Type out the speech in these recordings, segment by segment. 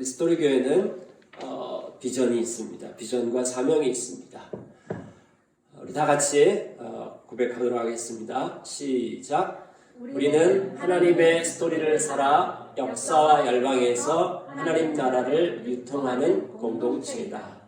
우리 스토리 교회는 비전이 있습니다. 비전과 사명이 있습니다. 우리 다 같이 고백하도록 하겠습니다. 시작. 우리는 하나님의 스토리를 살아 역사와 열방에서 하나님 나라를 유통하는 공동체이다.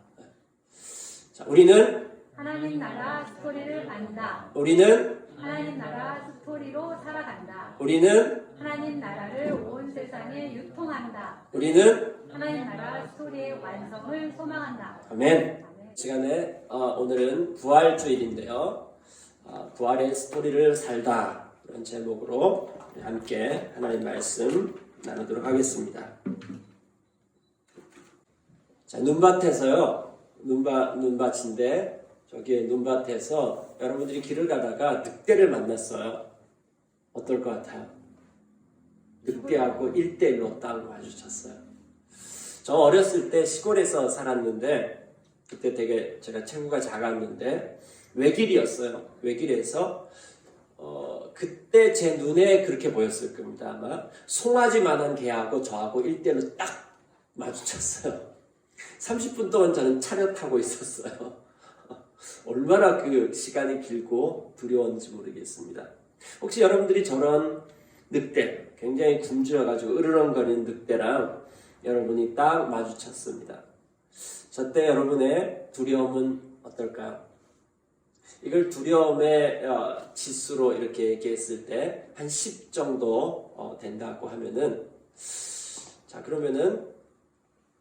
자, 우리는 하나님 나라 스토리를 안다. 우리는 하나님 나라 스토리로 살아간다. 우리는 하나님 나라를 온 세상에 유통한다. 우리는 하나님 나라 스토리의 완성을 소망한다. 아멘. 시간에 오늘은 부활주일인데요. 부활의 스토리를 살다 이런 제목으로 함께 하나님 말씀 나누도록 하겠습니다. 자, 눈밭에서요. 눈밭인데 저기 눈밭에서 여러분들이 길을 가다가 늑대를 만났어요. 어떨 것 같아요? 늑대하고 1대1로 딱 마주쳤어요. 저 어렸을 때 시골에서 살았는데 그때 되게 제가 체구가 작았는데 외길이었어요. 외길에서 그때 제 눈에 그렇게 보였을 겁니다. 아마 송아지만한 개하고 저하고 1대1로 딱 마주쳤어요. 30분 동안 저는 차려 타고 있었어요. 얼마나 그 시간이 길고 두려웠는지 모르겠습니다. 혹시 여러분들이 저런 늑대, 굉장히 굶주려가지고 으르렁거리는 늑대랑 여러분이 딱 마주쳤습니다. 저때 여러분의 두려움은 어떨까요? 이걸 두려움의 지수로 이렇게 얘기했을 때 한 10 정도 된다고 하면은, 자, 그러면은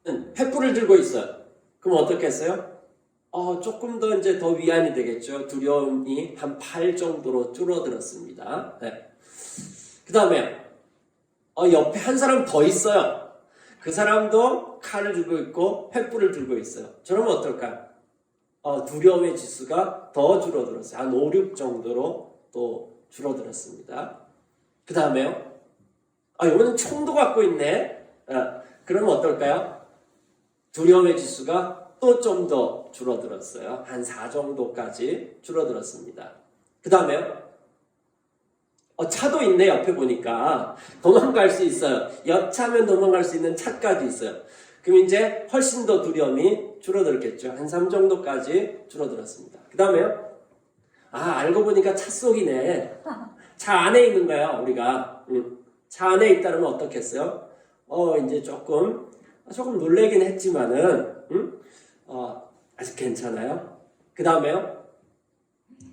횃불을 들고 있어요. 그럼 어떻겠어요? 조금 더 이제 더 위안이 되겠죠. 두려움이 한 8 정도로 줄어들었습니다. 네. 그 다음에 옆에 한 사람 더 있어요. 그 사람도 칼을 들고 있고 횃불을 들고 있어요. 저러면 어떨까요? 두려움의 지수가 더 줄어들었어요. 한 5, 6 정도로 또 줄어들었습니다. 그 다음에요. 이번엔 총도 갖고 있네. 그러면 어떨까요? 두려움의 지수가 또 좀 더 줄어들었어요. 한 4 정도까지 줄어들었습니다. 그 다음에요. 차도 있네. 옆에 보니까 도망갈 수 있어요. 여차하면 도망갈 수 있는 차까지 있어요. 그럼 이제 훨씬 더 두려움이 줄어들겠죠. 한 3 정도까지 줄어들었습니다. 그 다음에요. 알고 보니까 차 속이네. 차 안에 있는 거야, 우리가. 차 안에 있다면 어떻겠어요? 이제 조금 놀래긴 했지만은, 아직 괜찮아요. 그 다음에요.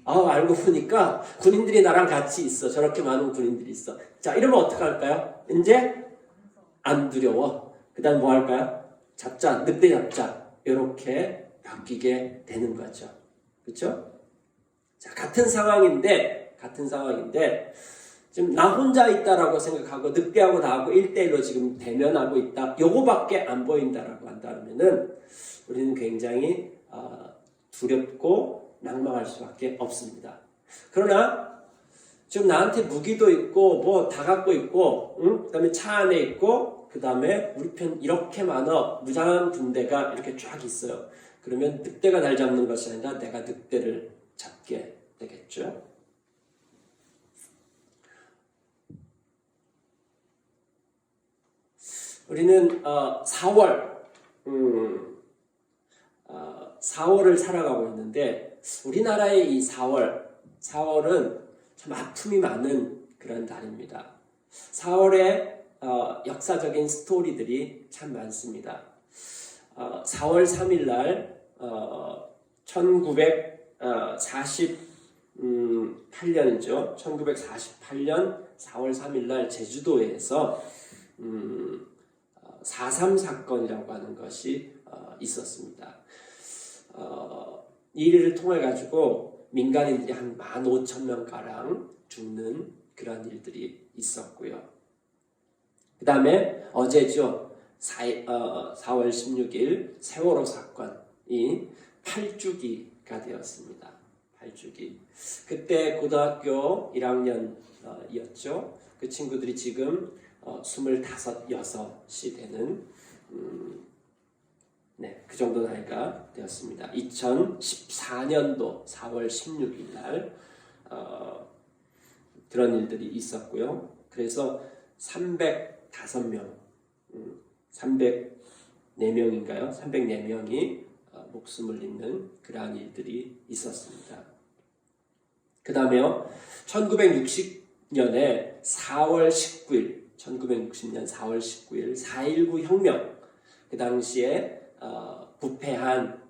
알고 보니까 군인들이 나랑 같이 있어. 저렇게 많은 군인들이 있어. 자, 이러면 어떡할까요? 이제 안 두려워. 그 다음 뭐 할까요? 잡자, 늑대 잡자. 이렇게 바뀌게 되는 거죠. 그렇죠? 자, 같은 상황인데 지금 나 혼자 있다라고 생각하고 늑대하고 나하고 1대1로 지금 대면하고 있다. 요거밖에 안 보인다라고 한다면은 우리는 굉장히 두렵고 낭망할 수밖에 없습니다. 그러나 지금 나한테 무기도 있고 뭐 다 갖고 있고 그 다음에 차 안에 있고 그 다음에 우리 편 이렇게 많아 무장한 군대가 이렇게 쫙 있어요. 그러면 늑대가 날 잡는 것이 아니라 내가 늑대를 잡게 되겠죠. 우리는 4월을 살아가고 있는데 우리나라의 이 4월은 참 아픔이 많은 그런 달입니다. 4월에 역사적인 스토리들이 참 많습니다. 4월 3일 날 1948년이죠. 1948년 4월 3일 날 제주도에서 4.3 사건이라고 하는 것이 있었습니다. 이 일을 통해 가지고 민간인들이 한 15,000명가량 죽는 그런 일들이 있었고요. 그 다음에 어제죠. 4월 16일 세월호 사건이 8주기가 되었습니다. 8주기. 그때 고등학교 1학년이었죠. 그 친구들이 지금 25, 6이 되는 그 정도 나이가 되었습니다. 2014년도 4월 16일 날 그런 일들이 있었고요. 그래서 305명 304명인가요? 304명이 목숨을 잃는 그러한 일들이 있었습니다. 그 다음에요, 1960년에 4월 19일, 1960년 4월 19일 4.19 혁명, 그 당시에 부패한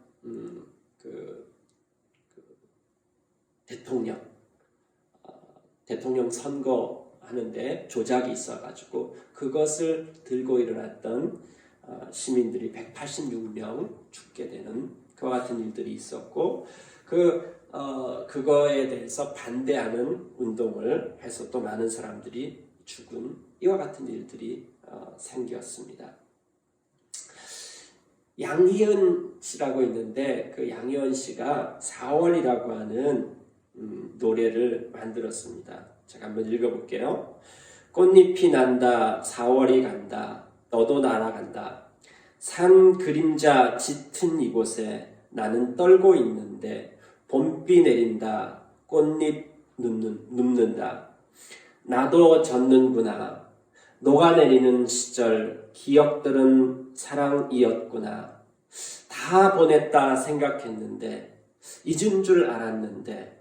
대통령 선거하는데 조작이 있어가지고 그것을 들고 일어났던 시민들이 186명 죽게 되는 그와 같은 일들이 있었고, 그거에 대해서 반대하는 운동을 해서 또 많은 사람들이 죽은 이와 같은 일들이 생겼습니다. 양희은 씨라고 있는데, 그 양희은 씨가 4월이라고 하는 노래를 만들었습니다. 제가 한번 읽어볼게요. 꽃잎이 난다, 4월이 간다, 너도 날아간다. 산 그림자 짙은 이곳에 나는 떨고 있는데, 봄비 내린다, 꽃잎 눕는다. 나도 젖는구나. 녹아내리는 시절, 기억들은 사랑이었구나. 다 보냈다 생각했는데, 잊은 줄 알았는데,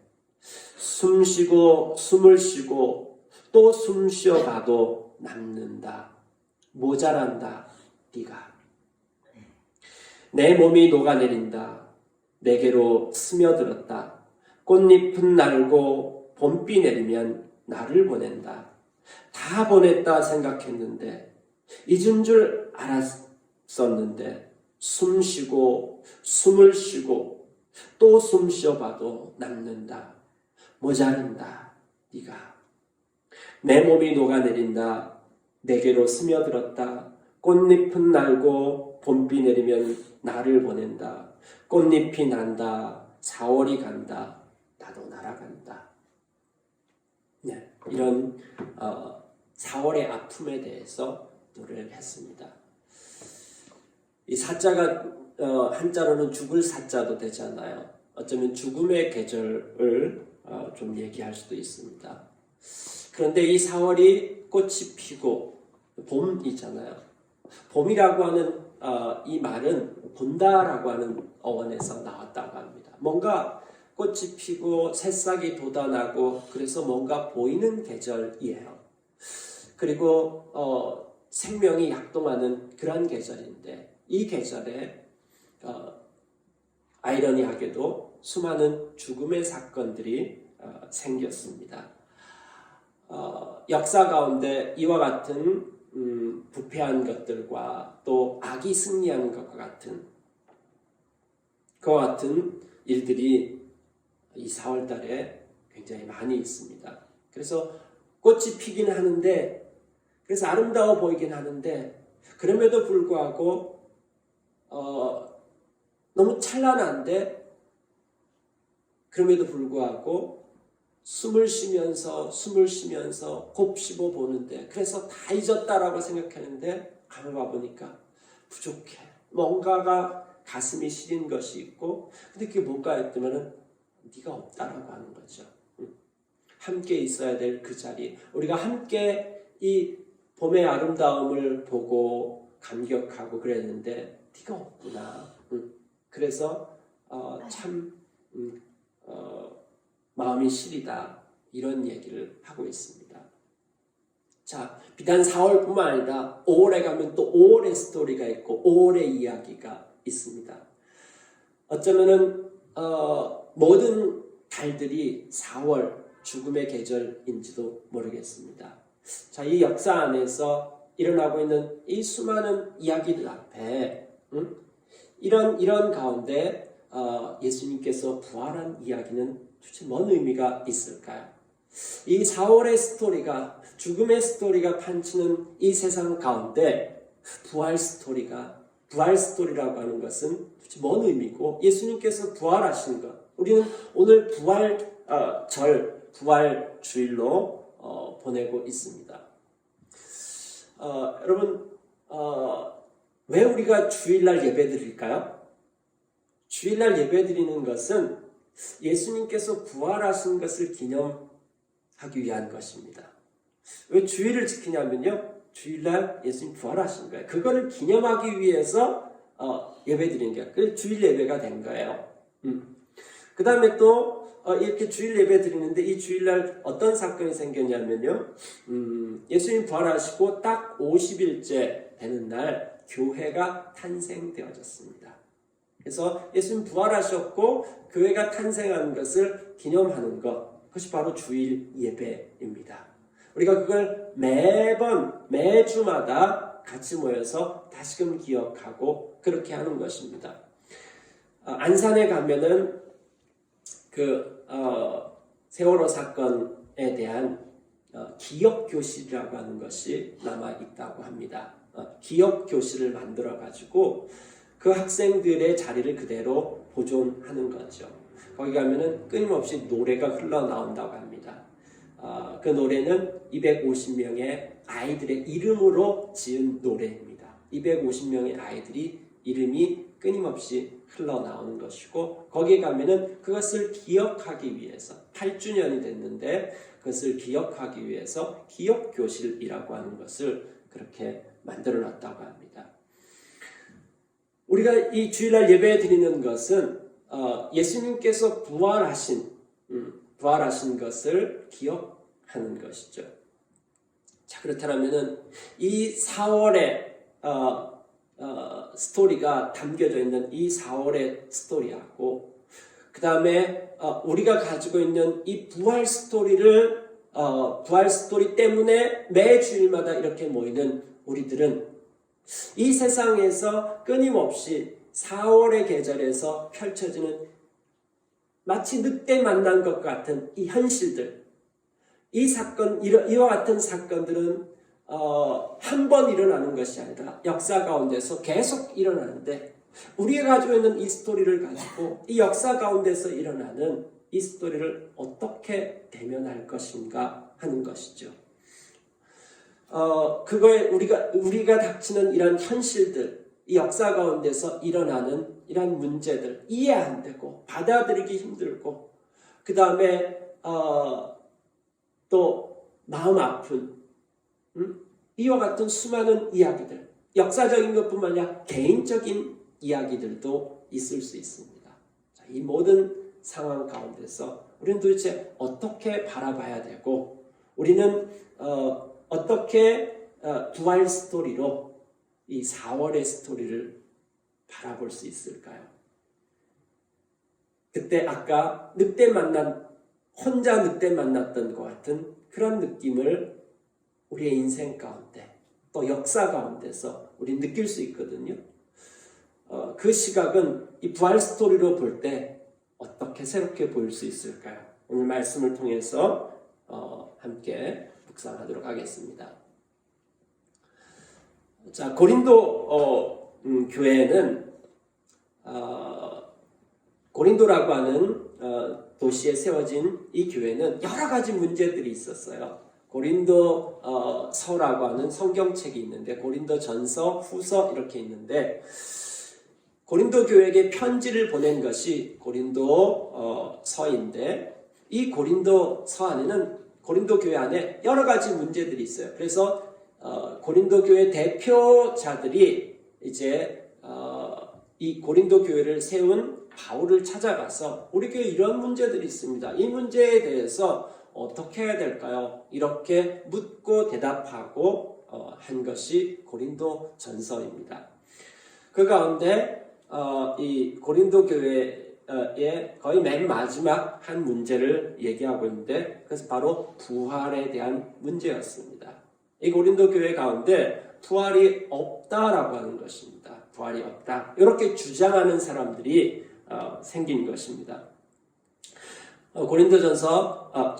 숨을 쉬고 또 숨 쉬어봐도 남는다. 모자란다, 네가. 내 몸이 녹아내린다. 내게로 스며들었다. 꽃잎은 날고 봄비 내리면 나를 보낸다. 다 보냈다 생각했는데, 잊은 줄 알았었는데, 숨을 쉬고 또 숨 쉬어봐도 남는다. 모자른다, 네가. 내 몸이 녹아내린다. 내게로 스며들었다. 꽃잎은 날고 봄비 내리면 나를 보낸다. 꽃잎이 난다. 4월이 간다. 나도 날아간다. 네, 이런 4월의 아픔에 대해서 노래를 했습니다. 이 사자가 한자로는 죽을 사자도 되잖아요. 어쩌면 죽음의 계절을 좀 얘기할 수도 있습니다. 그런데 이 4월이 꽃이 피고 봄이잖아요. 봄이라고 하는 이 말은 본다라고 하는 어원에서 나왔다고 합니다. 뭔가 꽃이 피고 새싹이 돋아나고 그래서 뭔가 보이는 계절이에요. 그리고 생명이 약동하는 그런 계절인데, 이 계절에 아이러니하게도 수많은 죽음의 사건들이 생겼습니다. 역사 가운데 이와 같은 부패한 것들과 또 악이 승리하는 것과 같은 그와 같은 일들이 이 4월 달에 굉장히 많이 있습니다. 그래서 꽃이 피긴 하는데, 그래서 아름다워 보이긴 하는데, 그럼에도 불구하고 너무 찬란한데, 그럼에도 불구하고 숨을 쉬면서 곱씹어 보는데, 그래서 다 잊었다라고 생각하는데 가만 봐보니까 부족해. 뭔가가 가슴이 시린 것이 있고, 근데 그게 뭔가 했더면은 네가 없다라고 하는 거죠. 함께 있어야 될 그 자리, 우리가 함께 이 봄의 아름다움을 보고 감격하고 그랬는데 네가 없구나. 그래서 참 마음이 시리다, 이런 얘기를 하고 있습니다. 자, 비단 4월뿐만 아니라 5월에 가면 또 5월의 스토리가 있고 5월의 이야기가 있습니다. 어쩌면은 모든 달들이 4월 죽음의 계절인지도 모르겠습니다. 자, 이 역사 안에서 일어나고 있는 이 수많은 이야기들 앞에 이런 가운데 예수님께서 부활한 이야기는 도대체 뭔 의미가 있을까요? 이 4월의 스토리가, 죽음의 스토리가 판치는 이 세상 가운데 부활 스토리라고 하는 것은 도대체 뭔 의미고, 예수님께서 부활하신 것, 우리는 오늘 부활 주일로 보내고 있습니다. 여러분, 왜 우리가 주일날 예배드릴까요? 주일날 예배드리는 것은 예수님께서 부활하신 것을 기념하기 위한 것입니다. 왜 주일을 지키냐면요, 주일날 예수님 부활하신 거예요. 그거를 기념하기 위해서 예배 드리는 거예요. 그래서 주일 예배가 된 거예요. 그 다음에 또 이렇게 주일 예배 드리는데 이 주일날 어떤 사건이 생겼냐면요. 예수님 부활하시고 딱 50일째 되는 날 교회가 탄생되어졌습니다. 그래서 예수님 부활하셨고 교회가 탄생한 것을 기념하는 것, 그것이 바로 주일 예배입니다. 우리가 그걸 매주마다 같이 모여서 다시금 기억하고 그렇게 하는 것입니다. 안산에 가면은 세월호 사건에 대한 기억교실이라고 하는 것이 남아있다고 합니다. 기억교실을 만들어가지고 그 학생들의 자리를 그대로 보존하는 거죠. 거기 가면은 끊임없이 노래가 흘러나온다고 합니다. 그 노래는 250명의 아이들의 이름으로 지은 노래입니다. 250명의 아이들이 이름이 끊임없이 흘러나오는 것이고 거기에 가면은 그것을 기억하기 위해서 8주년이 됐는데 그것을 기억하기 위해서 기억교실이라고 하는 것을 그렇게 만들어 놨다고 합니다. 우리가 이 주일날 예배 드리는 것은 예수님께서 부활하신 것을 기억하는 것이죠. 자, 그렇다면은 이 4월의 스토리가 담겨져 있는 이 4월의 스토리하고 그 다음에 우리가 가지고 있는 이 부활 스토리 때문에 매 주일마다 이렇게 모이는 우리들은 이 세상에서 끊임없이 4월의 계절에서 펼쳐지는 마치 늑대 만난 것 같은 이 현실들, 이와 같은 사건들은 한 번 일어나는 것이 아니라 역사 가운데서 계속 일어나는데 우리가 가지고 있는 이 스토리를 가지고 이 역사 가운데서 일어나는 이 스토리를 어떻게 대면할 것인가 하는 것이죠. 그거에 우리가 닥치는 이런 현실들, 이 역사 가운데서 일어나는 이런 문제들 이해 안 되고 받아들이기 힘들고 그 다음에 또 마음 아픈 이와 같은 수많은 이야기들, 역사적인 것뿐만 아니라 개인적인 이야기들도 있을 수 있습니다. 자, 이 모든 상황 가운데서 우리는 도대체 어떻게 바라봐야 되고 우리는 어떻게 부활 스토리로 이 4월의 스토리를 바라볼 수 있을까요? 그때 아까 혼자 늑대 만났던 것 같은 그런 느낌을 우리의 인생 가운데 또 역사 가운데서 우리 느낄 수 있거든요. 그 시각은 이 부활 스토리로 볼 때 어떻게 새롭게 보일 수 있을까요? 오늘 말씀을 통해서 함께 묵상하도록 하겠습니다. 자, 고린도 교회는 고린도라고 하는 도시에 세워진 이 교회는 여러 가지 문제들이 있었어요. 고린도서라고 하는 성경책이 있는데 고린도 전서, 후서 이렇게 있는데 고린도 교회에게 편지를 보낸 것이 고린도서인데 이 고린도서 안에는 고린도 교회 안에 여러 가지 문제들이 있어요. 그래서 고린도 교회 대표자들이 이제 이 고린도 교회를 세운 바울을 찾아가서 우리 교회 이런 문제들이 있습니다. 이 문제에 대해서 어떻게 해야 될까요? 이렇게 묻고 대답하고 한 것이 고린도 전서입니다. 그 가운데 이 고린도 교회의 거의 맨 마지막 한 문제를 얘기하고 있는데 그것은 바로 부활에 대한 문제였습니다. 이 고린도 교회 가운데 부활이 없다라고 하는 것입니다. 부활이 없다. 이렇게 주장하는 사람들이 생긴 것입니다. 고린도전서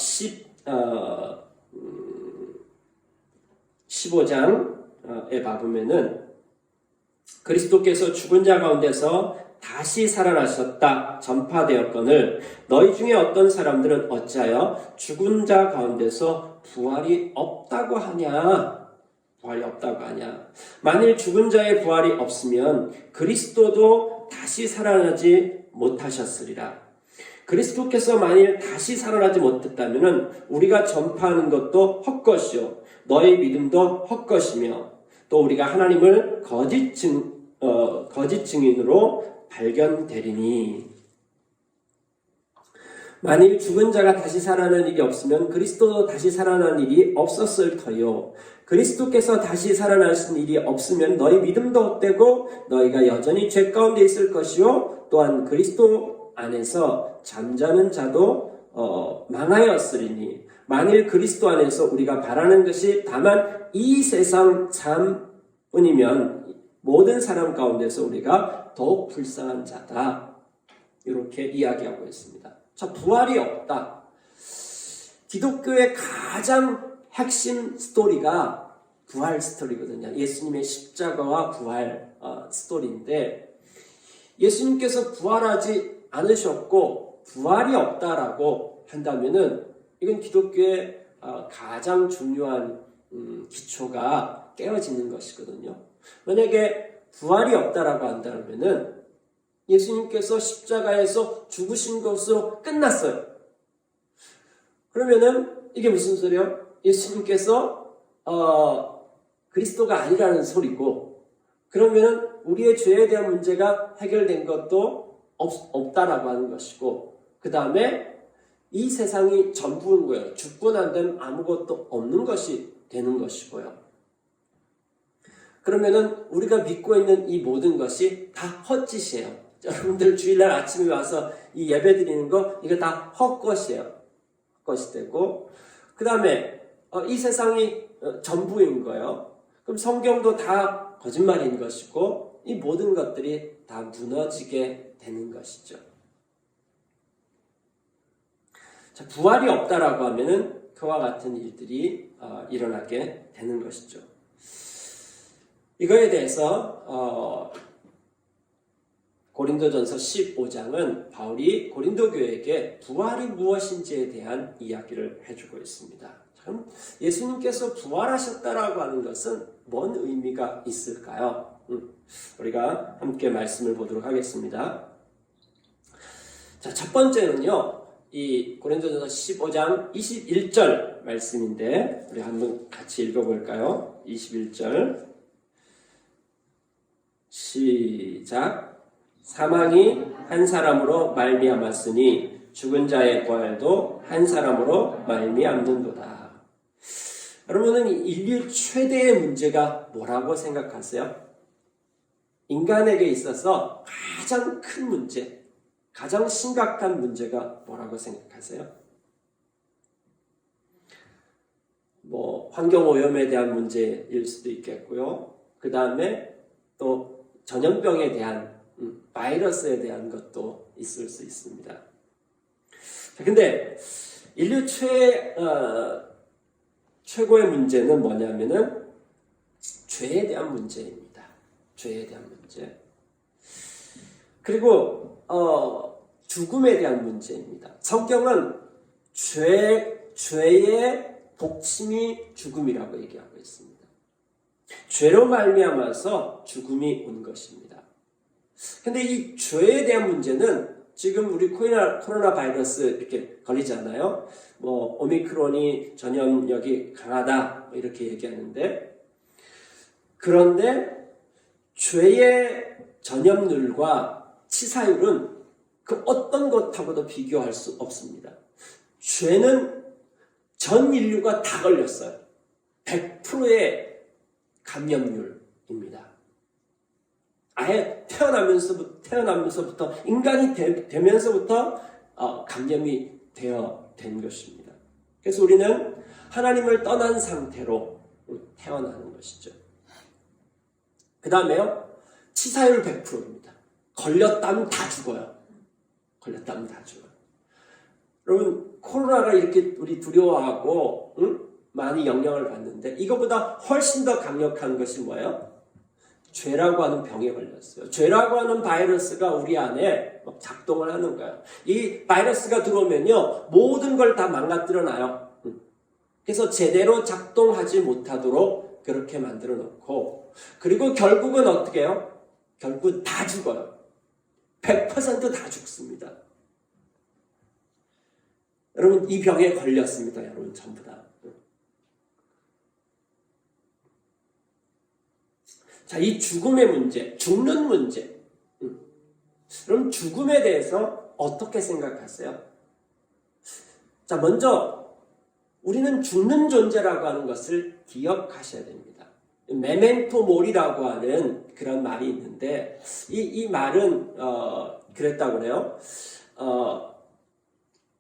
15장에 봐보면은 그리스도께서 죽은 자 가운데서 다시 살아나셨다 전파되었거늘 너희 중에 어떤 사람들은 어찌하여 죽은 자 가운데서 부활이 없다고 하냐? 부활이 없다고 하냐? 만일 죽은 자의 부활이 없으면 그리스도도 다시 살아나지 못하셨으리라. 그리스도께서 만일 다시 살아나지 못했다면 우리가 전파하는 것도 헛것이요 너희 믿음도 헛것이며 또 우리가 하나님을 거짓 증인으로 발견되리니 만일 죽은 자가 다시 살아나는 일이 없으면 그리스도도 다시 살아나는 일이 없었을 터요. 그리스도께서 다시 살아나신 일이 없으면 너희 믿음도 헛되고 너희가 여전히 죄 가운데 있을 것이요 또한 그리스도 안에서 잠자는 자도 망하였으리니 만일 그리스도 안에서 우리가 바라는 것이 다만 이 세상 삶뿐이면 모든 사람 가운데서 우리가 더욱 불쌍한 자다. 이렇게 이야기하고 있습니다. 자, 부활이 없다. 기독교의 가장 핵심 스토리가 부활 스토리거든요. 예수님의 십자가와 부활 스토리인데 예수님께서 부활하지 않으셨고 부활이 없다라고 한다면은 이건 기독교의 가장 중요한 기초가 깨어지는 것이거든요. 만약에 부활이 없다라고 한다면은 예수님께서 십자가에서 죽으신 것으로 끝났어요. 그러면은 이게 무슨 소리예요? 예수님께서 그리스도가 아니라는 소리고 그러면은 우리의 죄에 대한 문제가 해결된 것도 없다라고 하는 것이고 그 다음에 이 세상이 전부인 거예요. 죽고 난 다음 아무것도 없는 것이 되는 것이고요. 그러면은 우리가 믿고 있는 이 모든 것이 다 헛짓이에요. 여러분들 주일날 아침에 와서 이 예배 드리는 거 이거 다 헛것이에요. 헛것이 되고 그 다음에 이 세상이 전부인 거예요. 그럼 성경도 다 거짓말인 것이고 이 모든 것들이 다 무너지게 되는 것이죠. 자, 부활이 없다라고 하면은 그와 같은 일들이 일어나게 되는 것이죠. 이거에 대해서 고린도전서 15장은 바울이 고린도 교회에게 부활이 무엇인지에 대한 이야기를 해주고 있습니다. 참 예수님께서 부활하셨다라고 하는 것은 뭔 의미가 있을까요? 우리가 함께 말씀을 보도록 하겠습니다. 자, 첫 번째는요. 이 고린도전서 15장 21절 말씀인데 우리 한번 같이 읽어볼까요? 21절 시작. 사망이 한 사람으로 말미암았으니 죽은 자의 부활도 한 사람으로 말미암는도다. 여러분은 인류 최대의 문제가 뭐라고 생각하세요? 인간에게 있어서 가장 큰 문제, 가장 심각한 문제가 뭐라고 생각하세요? 환경오염에 대한 문제일 수도 있겠고요. 그 다음에 또 전염병에 대한 바이러스에 대한 것도 있을 수 있습니다. 근데 인류 최고의 문제는 뭐냐면은 죄에 대한 문제입니다. 죄에 대한 문제. 그리고 죽음에 대한 문제입니다. 성경은 죄의 복침이 죽음이라고 얘기하고 있습니다. 죄로 말미암아서 죽음이 온 것입니다. 근데 이 죄에 대한 문제는 지금 우리 코로나 바이러스 이렇게 걸리잖아요. 오미크론이 전염력이 강하다 이렇게 얘기하는데 그런데 죄의 전염률과 치사율은 그 어떤 것하고도 비교할 수 없습니다. 죄는 전 인류가 다 걸렸어요. 100%의 감염률입니다. 아예 태어나면서부터 인간이 되면서부터 감염이 된 것입니다. 그래서 우리는 하나님을 떠난 상태로 태어나는 것이죠. 그 다음에요. 치사율 100%입니다. 걸렸다면 다 죽어요. 걸렸다면 다 죽어요. 여러분 코로나가 이렇게 우리 두려워하고 많이 영향을 받는데 이거보다 훨씬 더 강력한 것이 뭐예요? 죄라고 하는 병에 걸렸어요. 죄라고 하는 바이러스가 우리 안에 작동을 하는 거예요. 이 바이러스가 들어오면요 모든 걸 다 망가뜨려 놔요. 그래서 제대로 작동하지 못하도록 그렇게 만들어 놓고 그리고 결국은 어떻게 해요? 결국 다 죽어요. 100% 다 죽습니다. 여러분 이 병에 걸렸습니다. 여러분 전부 다. 자, 이 죽음의 문제, 죽는 문제. 그럼 죽음에 대해서 어떻게 생각하세요? 자, 먼저 우리는 죽는 존재라고 하는 것을 기억하셔야 됩니다. 메멘토 모리라고 하는 그런 말이 있는데 이 말은 그랬다고 그래요.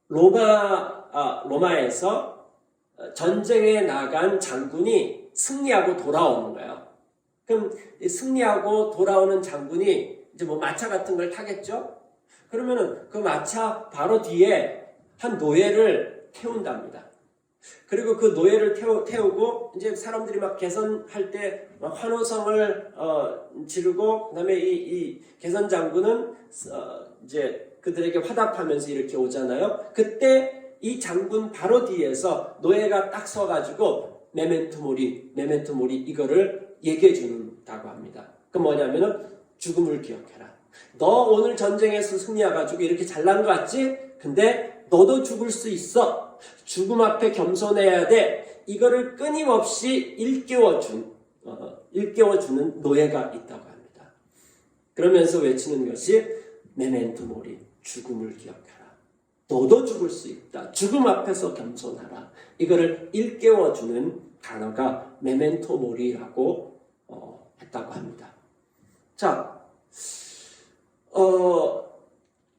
로마에서 전쟁에 나간 장군이 승리하고 돌아오는 거예요. 그럼 승리하고 돌아오는 장군이 이제 뭐 마차 같은 걸 타겠죠? 그러면은 그 마차 바로 뒤에 한 노예를 태운답니다. 그리고 그 노예를 태우고 이제 사람들이 막 개선할 때 막 환호성을 지르고 그다음에 이 개선 장군은 이제 그들에게 화답하면서 이렇게 오잖아요. 그때 이 장군 바로 뒤에서 노예가 딱 서가지고 메멘토 모리 이거를 얘기해 준다고 합니다. 그 뭐냐면은 죽음을 기억해라. 너 오늘 전쟁에서 승리해가지고 이렇게 잘난 거 같지? 근데 너도 죽을 수 있어. 죽음 앞에 겸손해야 돼. 이거를 끊임없이 일깨워주는 노예가 있다고 합니다. 그러면서 외치는 것이 메멘토 모리, 죽음을 기억해라. 너도 죽을 수 있다. 죽음 앞에서 겸손하라. 이거를 일깨워주는 단어가 메멘토 모리라고 했다고 합니다. 자,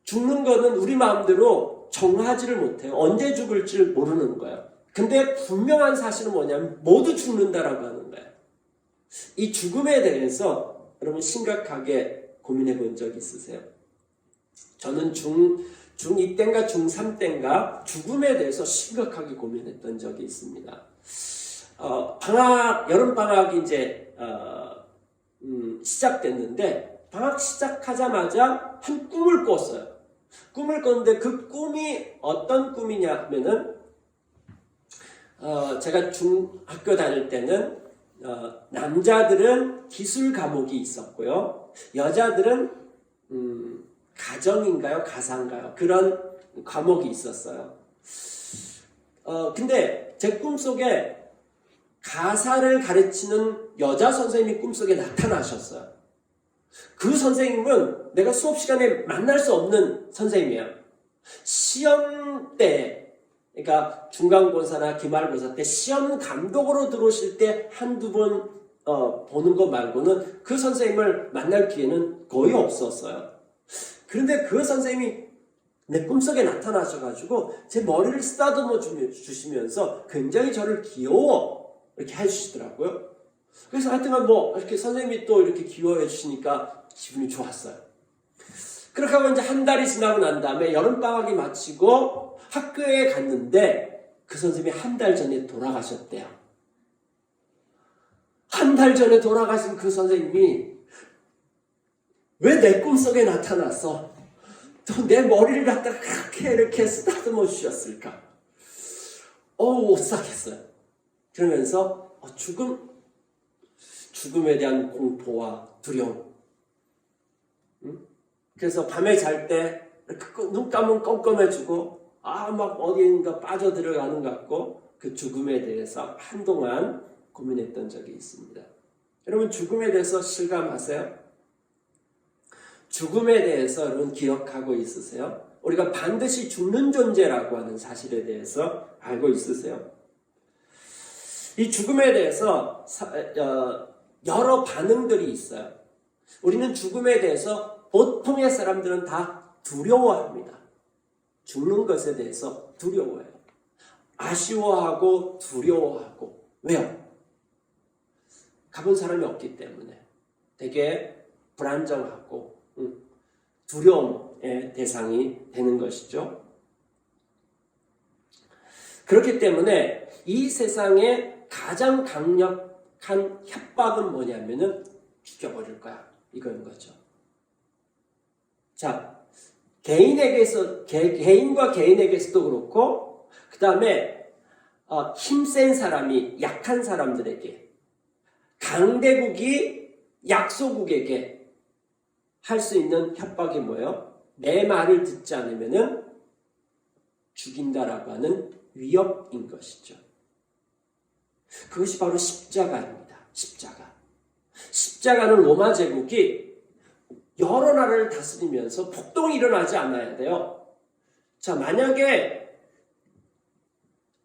죽는 거는 우리 마음대로 정하지를 못해요. 언제 죽을지 모르는 거예요. 근데 분명한 사실은 뭐냐면 모두 죽는다라고 하는 거예요. 이 죽음에 대해서 여러분 심각하게 고민해 본 적 있으세요? 저는 중2 때인가 중3 때인가 죽음에 대해서 심각하게 고민했던 적이 있습니다. 여름방학이 이제 시작됐는데 방학 시작하자마자 한 꿈을 꿨어요. 꿈을 꿨는데 그 꿈이 어떤 꿈이냐 하면은 제가 중학교 다닐 때는 남자들은 기술 과목이 있었고요. 여자들은 가정인가요? 가사인가요? 그런 과목이 있었어요. 근데 제 꿈속에 가사를 가르치는 여자 선생님이 꿈속에 나타나셨어요. 그 선생님은 내가 수업 시간에 만날 수 없는 선생님이에요. 시험 때, 그러니까 중간고사나 기말고사 때 시험 감독으로 들어오실 때 한두 번 보는 것 말고는 그 선생님을 만날 기회는 거의 없었어요. 그런데 그 선생님이 내 꿈속에 나타나셔가지고 제 머리를 쓰다듬어 주시면서 굉장히 저를 귀여워 이렇게 해주시더라고요. 그래서 하여튼간 뭐 이렇게 선생님이 또 이렇게 귀여워해 주시니까 기분이 좋았어요. 그렇게 하고 이제 한 달이 지나고 난 다음에 여름방학이 마치고 학교에 갔는데 그 선생님이 한 달 전에 돌아가셨대요. 한 달 전에 돌아가신 그 선생님이 왜 내 꿈속에 나타나서 또 내 머리를 갖다가 그렇게 이렇게 쓰다듬어 주셨을까? 오싹했어요. 그러면서 죽음에 대한 공포와 두려움. 그래서 밤에 잘 때 눈 감으면 껌껌해지고 막 어디인가 빠져들어가는 것 같고 그 죽음에 대해서 한동안 고민했던 적이 있습니다. 여러분 죽음에 대해서 실감하세요? 죽음에 대해서 여러분 기억하고 있으세요? 우리가 반드시 죽는 존재라고 하는 사실에 대해서 알고 있으세요? 이 죽음에 대해서 여러 반응들이 있어요. 우리는 죽음에 대해서 보통의 사람들은 다 두려워합니다. 죽는 것에 대해서 두려워해요. 아쉬워하고 두려워하고. 왜요? 가본 사람이 없기 때문에 되게 불안정하고 두려움의 대상이 되는 것이죠. 그렇기 때문에 이 세상에 가장 강력한 협박은 뭐냐면은 죽여버릴 거야. 이건 거죠. 자, 개인과 개인에게서도 그렇고, 그 다음에 힘센 사람이 약한 사람들에게, 강대국이 약소국에게 할 수 있는 협박이 뭐예요? 내 말을 듣지 않으면은 죽인다라고 하는 위협인 것이죠. 그것이 바로 십자가입니다. 십자가. 십자가는 로마 제국이 여러 나라를 다스리면서 폭동이 일어나지 않아야 돼요. 자, 만약에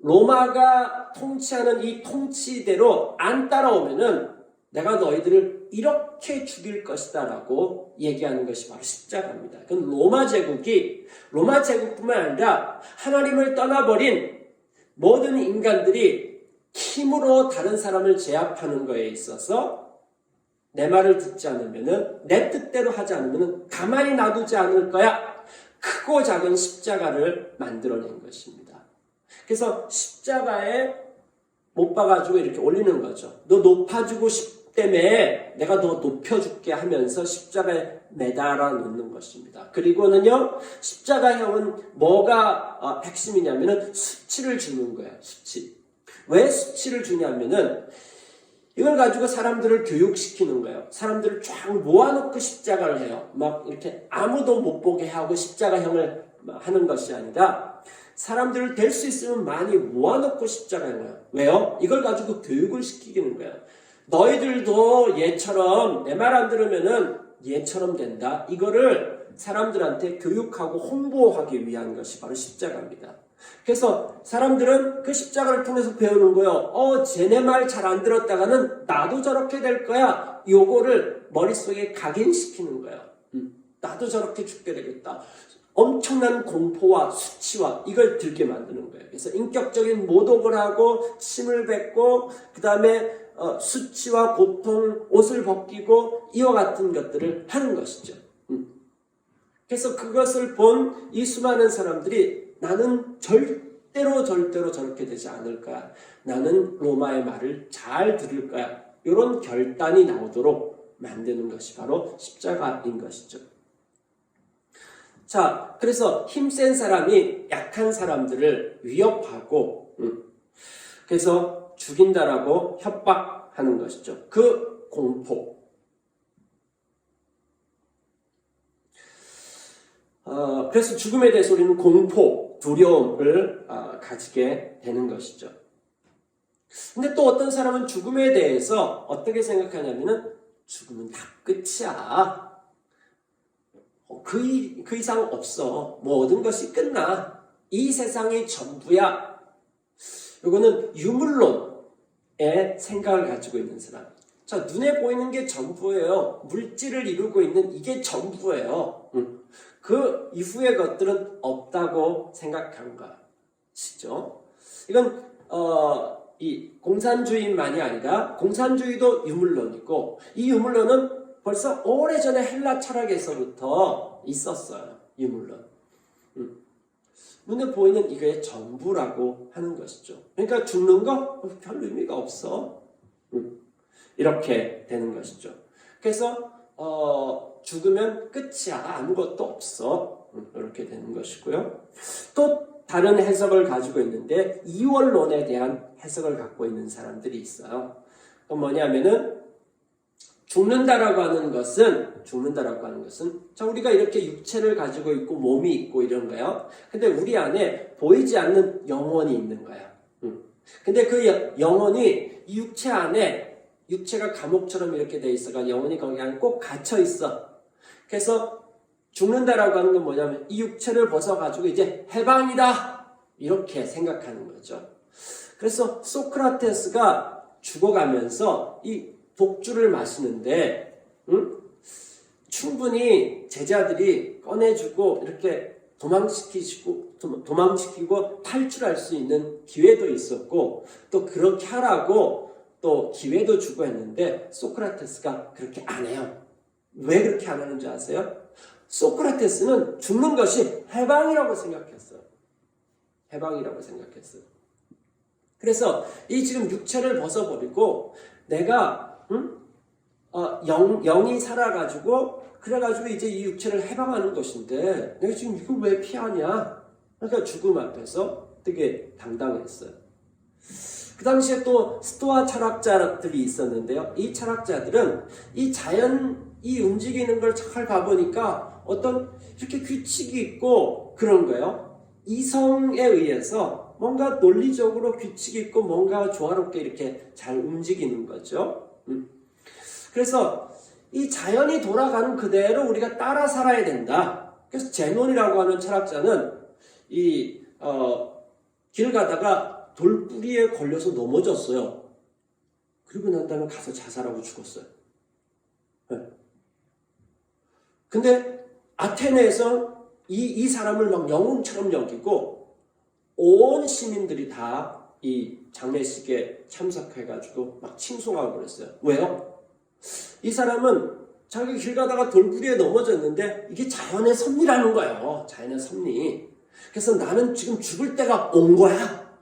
로마가 통치하는 이 통치대로 안 따라오면은 내가 너희들을 이렇게 죽일 것이다 라고 얘기하는 것이 바로 십자가입니다. 그건 로마 제국뿐만 아니라 하나님을 떠나버린 모든 인간들이 힘으로 다른 사람을 제압하는 것에 있어서 내 말을 듣지 않으면은, 내 뜻대로 하지 않으면은 가만히 놔두지 않을 거야. 크고 작은 십자가를 만들어낸 것입니다. 그래서 십자가에 못 박아주고 이렇게 올리는 거죠. 너 높아지고 싶다며 내가 너 높여줄게 하면서 십자가에 매달아 놓는 것입니다. 그리고는요, 십자가형은 뭐가 핵심이냐면은 수치를 주는 거예요. 수치. 왜 수치를 주냐면은 이걸 가지고 사람들을 교육시키는 거예요. 사람들을 쫙 모아놓고 십자가를 해요. 막 이렇게 아무도 못 보게 하고 십자가형을 하는 것이 아니라 사람들을 될 수 있으면 많이 모아놓고 십자가인 거예요. 왜요? 이걸 가지고 교육을 시키는 거예요. 너희들도 얘처럼 내 말 안 들으면은 얘처럼 된다. 이거를 사람들한테 교육하고 홍보하기 위한 것이 바로 십자가입니다. 그래서 사람들은 그 십자가를 통해서 배우는 거예요. 쟤네 말 잘 안 들었다가는 나도 저렇게 될 거야. 요거를 머릿속에 각인시키는 거예요. 나도 저렇게 죽게 되겠다. 엄청난 공포와 수치와 이걸 들게 만드는 거예요. 그래서 인격적인 모독을 하고 침을 뱉고 그 다음에 수치와 고통, 옷을 벗기고 이와 같은 것들을 하는 것이죠. 그래서 그것을 본 이 수많은 사람들이 나는 절대로 저렇게 되지 않을 거야. 나는 로마의 말을 잘 들을 거야. 이런 결단이 나오도록 만드는 것이 바로 십자가인 것이죠. 자, 그래서 힘센 사람이 약한 사람들을 위협하고 그래서 죽인다라고 협박하는 것이죠. 그 공포. 그래서 죽음에 대해서 우리는 공포, 두려움을 가지게 되는 것이죠. 근데 또 어떤 사람은 죽음에 대해서 어떻게 생각하냐면은 죽음은 다 끝이야. 그 이상 없어. 모든 것이 끝나. 이 세상이 전부야. 이거는 유물론의 생각을 가지고 있는 사람. 자, 눈에 보이는 게 전부예요. 물질을 이루고 있는 이게 전부예요. 그 이후의 것들은 없다고 생각한 것이죠. 이건 이 공산주의만이 아니라 공산주의도 유물론이고 이 유물론은 벌써 오래전에 헬라 철학에서부터 있었어요. 유물론. 눈에 보이는 이거의 전부라고 하는 것이죠. 그러니까 죽는 거 별 의미가 없어. 이렇게 되는 것이죠. 그래서 죽으면 끝이야. 아무것도 없어. 이렇게 되는 것이고요. 또 다른 해석을 가지고 있는데 이원론에 대한 해석을 갖고 있는 사람들이 있어요. 그건 뭐냐면은 죽는다라고 하는 것은 자, 우리가 이렇게 육체를 가지고 있고 몸이 있고 이런 거예요. 근데 우리 안에 보이지 않는 영혼이 있는 거야. 근데 그 영혼이 이 육체 안에 육체가 감옥처럼 이렇게 돼 있어가 영혼이 거기 안에 꼭 갇혀 있어. 그래서 죽는다라고 하는 건 뭐냐면 이 육체를 벗어가지고 이제 해방이다 이렇게 생각하는 거죠. 그래서 소크라테스가 죽어가면서 이 독주를 마시는데 충분히 제자들이 꺼내주고 이렇게 도망시키고 탈출할 수 있는 기회도 있었고 또 그렇게 하라고 또 기회도 주고 했는데 소크라테스가 그렇게 안 해요. 왜 그렇게 안 하는 줄 아세요? 소크라테스는 죽는 것이 해방이라고 생각했어요. 그래서 이 지금 육체를 벗어버리고 내가 영이 살아가지고 그래가지고 이제 이 육체를 해방하는 것인데 내가 지금 이걸 왜 피하냐? 그러니까 죽음 앞에서 되게 당당했어요. 그 당시에 또 스토아 철학자들이 있었는데요. 이 철학자들은 이 자연이 움직이는 걸 잘 봐보니까 어떤 이렇게 규칙이 있고 그런 거예요. 이성에 의해서 뭔가 논리적으로 규칙이 있고 뭔가 조화롭게 이렇게 잘 움직이는 거죠. 그래서 이 자연이 돌아가는 그대로 우리가 따라 살아야 된다. 그래서 제논이라고 하는 철학자는 길 가다가 돌뿌리에 걸려서 넘어졌어요. 그리고 난 다음에 가서 자살하고 죽었어요. 네. 근데 아테네에서 이 사람을 막 영웅처럼 여기고 온 시민들이 다 이 장례식에 참석해가지고 막 칭송하고 그랬어요. 왜요? 이 사람은 자기 길 가다가 돌부리에 넘어졌는데 이게 자연의 섭리라는 거예요. 자연의 섭리. 그래서 나는 지금 죽을 때가 온 거야.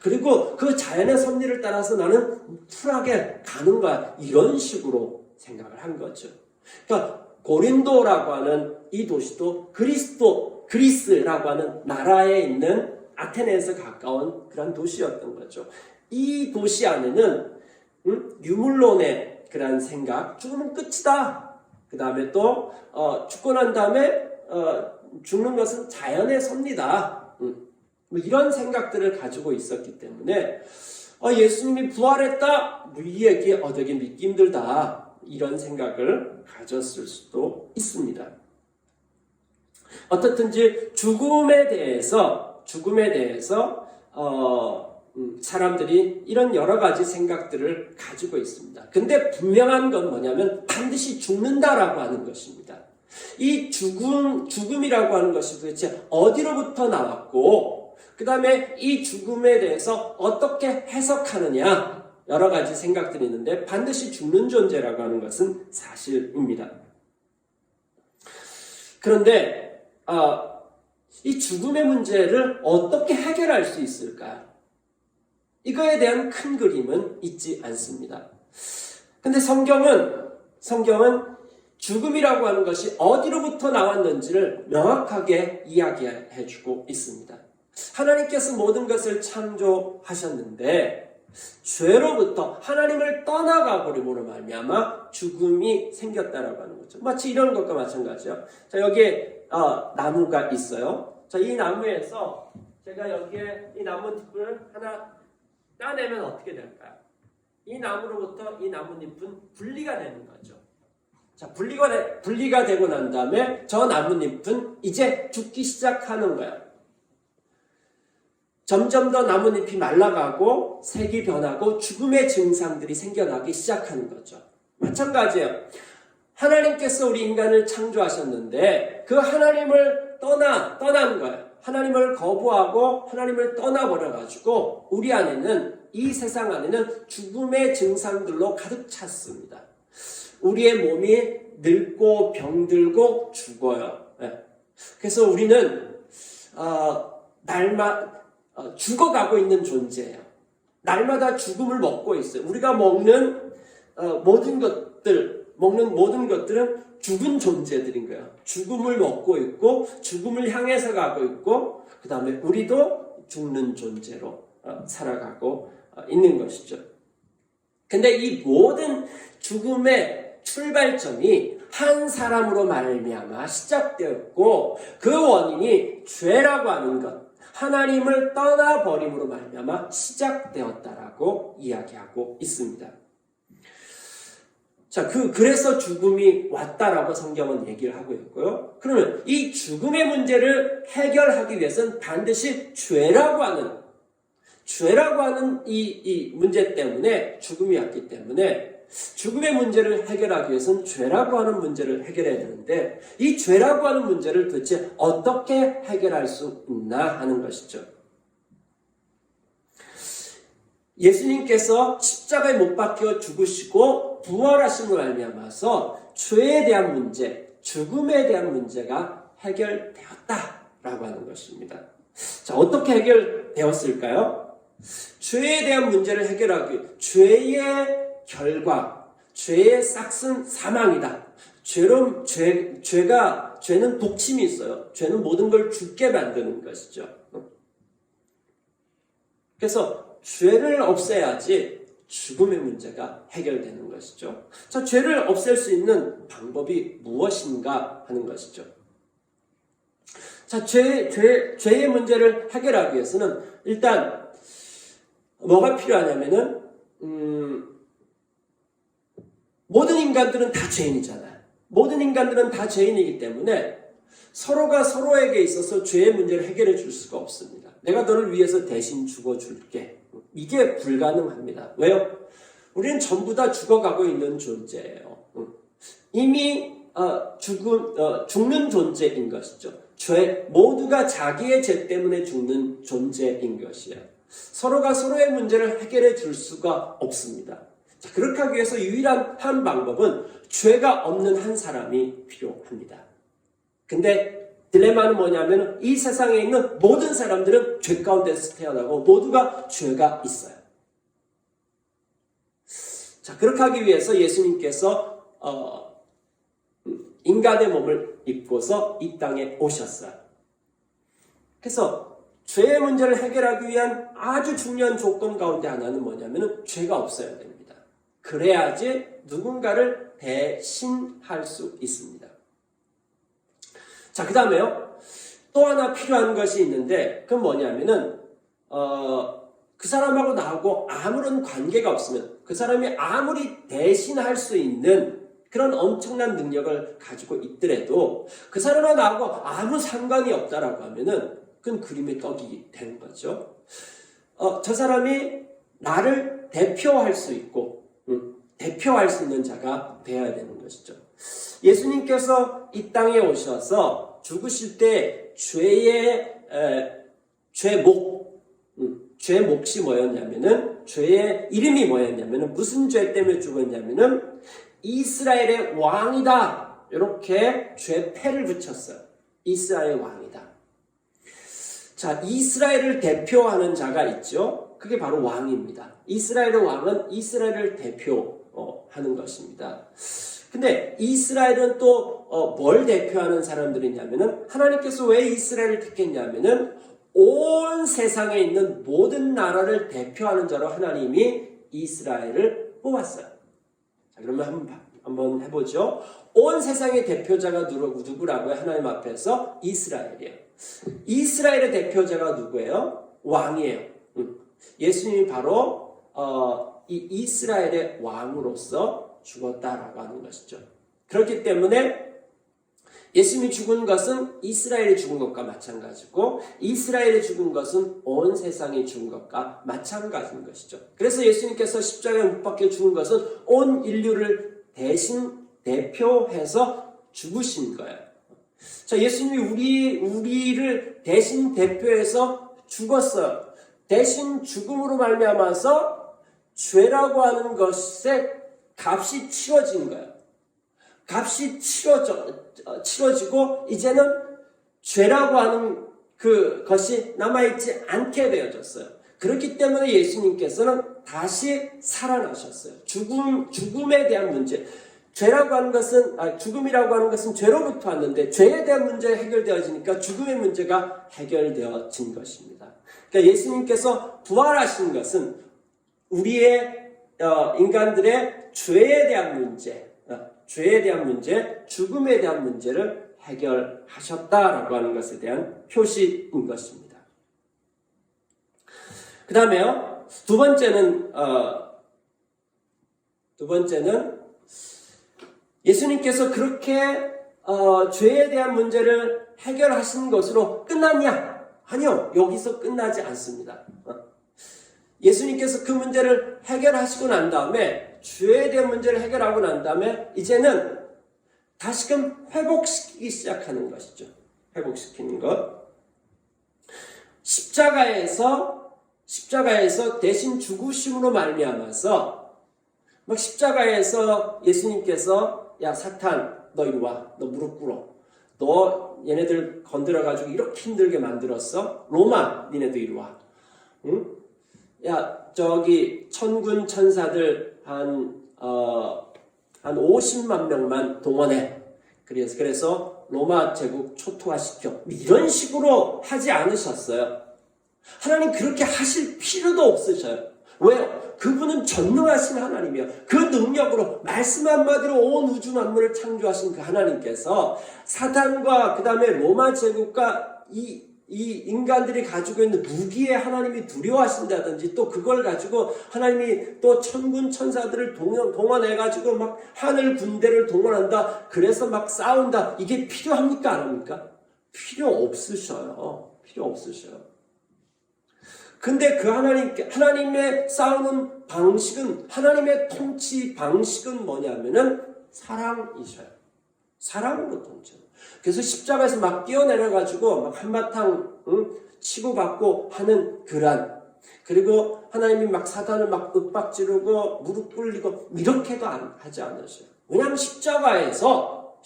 그리고 그 자연의 섭리를 따라서 나는 쿨하게 가는 거야. 이런 식으로 생각을 한 거죠. 그러니까 고린도라고 하는 이 도시도 그리스라고 하는 나라에 있는 아테네에서 가까운 그런 도시였던 거죠. 이 도시 안에는 유물론의 그런 생각, 죽으면 끝이다. 그 다음에 또 죽고 난 다음에 죽는 것은 자연의 섭리다. 뭐 이런 생각들을 가지고 있었기 때문에 예수님이 부활했다. 이 얘기 되게 믿기 힘들다. 이런 생각을 가졌을 수도 있습니다. 어떻든지 죽음에 대해서 사람들이 이런 여러 가지 생각들을 가지고 있습니다. 근데 분명한 건 뭐냐면 반드시 죽는다라고 하는 것입니다. 이 죽음이라고 하는 것이 도대체 어디로부터 나왔고, 그 다음에 이 죽음에 대해서 어떻게 해석하느냐, 여러 가지 생각들이 있는데 반드시 죽는 존재라고 하는 것은 사실입니다. 그런데 이 죽음의 문제를 어떻게 해결할 수 있을까요? 이거에 대한 큰 그림은 있지 않습니다. 근데 성경은 죽음이라고 하는 것이 어디로부터 나왔는지를 명확하게 이야기해 주고 있습니다. 하나님께서 모든 것을 창조하셨는데 죄로부터 하나님을 떠나가버림으로 말미암아 죽음이 생겼다라고 하는 거죠. 마치 이런 것과 마찬가지죠. 자, 여기에 나무가 있어요. 자, 이 나무에서 제가 여기에 이 나뭇잎을 하나 따내면 어떻게 될까요? 이 나무로부터 이 나뭇잎은 분리가 되는 거죠. 자, 분리가 되고 난 다음에 저 나뭇잎은 이제 죽기 시작하는 거예요. 점점 더 나뭇잎이 말라가고 색이 변하고 죽음의 증상들이 생겨나기 시작하는 거죠. 마찬가지예요. 하나님께서 우리 인간을 창조하셨는데 그 하나님을 떠난 거예요. 하나님을 거부하고 하나님을 떠나버려가지고 우리 안에는, 이 세상 안에는 죽음의 증상들로 가득 찼습니다. 우리의 몸이 늙고 병들고 죽어요. 그래서 우리는 죽어가고 있는 존재예요. 날마다 죽음을 먹고 있어요. 우리가 먹는 모든 것들은 죽은 존재들인 거예요. 죽음을 먹고 있고 죽음을 향해서 가고 있고 그 다음에 우리도 죽는 존재로 살아가고 있는 것이죠. 근데 이 모든 죽음의 출발점이 한 사람으로 말미암아 시작되었고 그 원인이 죄라고 하는 것, 하나님을 떠나버림으로 말미암아 시작되었다라고 이야기하고 있습니다. 자, 그래서 죽음이 왔다라고 성경은 얘기를 하고 있고요. 그러면 이 죽음의 문제를 해결하기 위해서는 반드시 죄라고 하는 이 문제 때문에 죽음이 왔기 때문에 죽음의 문제를 해결하기 위해서는 죄라고 하는 문제를 해결해야 되는데 이 죄라고 하는 문제를 도대체 어떻게 해결할 수 있나 하는 것이죠. 예수님께서 십자가에 못 박혀 죽으시고 부활하심으로 말미암아서 죄에 대한 문제, 죽음에 대한 문제가 해결되었다라고 하는 것입니다. 자, 어떻게 해결되었을까요? 죄에 대한 문제를 해결하기 위해 죄의 결과, 죄의 싹은 사망이다. 죄는 독침이 있어요. 죄는 모든 걸 죽게 만드는 것이죠. 그래서 죄를 없애야지 죽음의 문제가 해결되는 것이죠. 자, 죄를 없앨 수 있는 방법이 무엇인가 하는 것이죠. 자, 죄의 문제를 해결하기 위해서는 일단 뭐가 필요하냐면은 모든 인간들은 다 죄인이잖아요. 모든 인간들은 다 죄인이기 때문에 서로가 서로에게 있어서 죄의 문제를 해결해 줄 수가 없습니다. 내가 너를 위해서 대신 죽어줄게. 이게 불가능합니다. 왜요? 우리는 전부 다 죽어가고 있는 존재예요. 이미 죽는 존재인 것이죠. 모두가 자기의 죄 때문에 죽는 존재인 것이에요. 서로가 서로의 문제를 해결해 줄 수가 없습니다. 자, 그렇게 하기 위해서 유일한 한 방법은 죄가 없는 한 사람이 필요합니다. 근데 딜레마는 뭐냐면 이 세상에 있는 모든 사람들은 죄 가운데서 태어나고 모두가 죄가 있어요. 자, 그렇게 하기 위해서 예수님께서 인간의 몸을 입고서 이 땅에 오셨어요. 그래서 죄의 문제를 해결하기 위한 아주 중요한 조건 가운데 하나는 뭐냐면 죄가 없어야 됩니다. 그래야지 누군가를 대신할 수 있습니다. 자, 그 다음에요. 또 하나 필요한 것이 있는데 그건 뭐냐면은 그 사람하고 나하고 아무런 관계가 없으면 그 사람이 아무리 대신할 수 있는 그런 엄청난 능력을 가지고 있더라도 그 사람과 나하고 아무 상관이 없다라고 하면은 그건 그림의 떡이 되는 거죠. 저 사람이 나를 대표할 수 있고 대표할 수 있는 자가 되어야 되는 것이죠. 예수님께서 이 땅에 오셔서 죽으실 때 죄의 몫이 뭐였냐면은 죄의 이름이 뭐였냐면은 무슨 죄 때문에 죽었냐면은 이스라엘의 왕이다. 이렇게 죄 패를 붙였어요. 이스라엘의 왕이다. 자, 이스라엘을 대표하는 자가 있죠. 그게 바로 왕입니다. 이스라엘의 왕은 이스라엘을 대표하는 것입니다. 근데 이스라엘은 또 뭘 대표하는 사람들이냐면은 하나님께서 왜 이스라엘을 택했냐면은 온 세상에 있는 모든 나라를 대표하는 자로 하나님이 이스라엘을 뽑았어요. 자, 그러면 한번 해보죠. 온 세상의 대표자가 누구라고요? 하나님 앞에서 이스라엘이에요. 이스라엘의 대표자가 누구예요? 왕이에요. 예수님이 바로 이 이스라엘의 왕으로서 죽었다라고 하는 것이죠. 그렇기 때문에 예수님이 죽은 것은 이스라엘이 죽은 것과 마찬가지고 이스라엘이 죽은 것은 온 세상이 죽은 것과 마찬가지인 것이죠. 그래서 예수님께서 십자가에 못 박혀 죽은 것은 온 인류를 대표해서 죽으신 거예요. 자, 예수님이 우리를 대신 대표해서 죽었어요. 대신 죽음으로 말미암아서 죄라고 하는 것의 값이 치러진 거예요. 값이 치러지고 이제는 죄라고 하는 그것이 남아있지 않게 되어졌어요. 그렇기 때문에 예수님께서는 다시 살아나셨어요. 죽음에 대한 문제. 죄라고 하는 것은, 죽음이라고 하는 것은 죄로부터 왔는데 죄에 대한 문제가 해결되어지니까 죽음의 문제가 해결되어진 것입니다. 그러니까 예수님께서 부활하신 것은 우리의 인간들의 죄에 대한 문제, 죽음에 대한 문제를 해결하셨다라고 하는 것에 대한 표시인 것입니다. 그 다음에요, 두 번째는 예수님께서 그렇게 죄에 대한 문제를 해결하신 것으로 끝났냐? 아니요, 여기서 끝나지 않습니다. 예수님께서 그 문제를 해결하시고 난 다음에 죄에 대한 문제를 해결하고 난 다음에 이제는 다시금 회복시키기 시작하는 것이죠. 회복시키는 것. 십자가에서 대신 죽으심으로 말미암아서 막 십자가에서 예수님께서 야 사탄 너 이리 와. 너 무릎 꿇어. 너 얘네들 건드려가지고 이렇게 힘들게 만들었어. 로마 니네도 이리 와. 응? 야 저기 천군 천사들 한 50만 명만 동원해. 그래서 로마 제국 초토화시켜. 이런 식으로 하지 않으셨어요. 하나님 그렇게 하실 필요도 없으셔요. 왜요? 그분은 전능하신 하나님이요. 그 능력으로 말씀 한마디로 온 우주 만물을 창조하신 그 하나님께서 사탄과 그 다음에 로마 제국과 이 이 인간들이 가지고 있는 무기에 하나님이 두려워하신다든지 또 그걸 가지고 하나님이 또 천군 천사들을 동원해가지고 막 하늘 군대를 동원한다. 그래서 막 싸운다. 이게 필요합니까? 안 합니까? 필요 없으셔요. 필요 없으셔요. 근데 그 하나님의 싸우는 방식은, 하나님의 통치 방식은 뭐냐면은 사랑이셔요. 사랑으로 통치해요. 그래서 십자가에서 막 뛰어내려가지고 막 한바탕 치고받고 하는 그란, 그리고 하나님이 막 사단을 막 윽박지르고 무릎 꿇리고 이렇게도 하지 않으셔요. 왜냐하면 십자가에서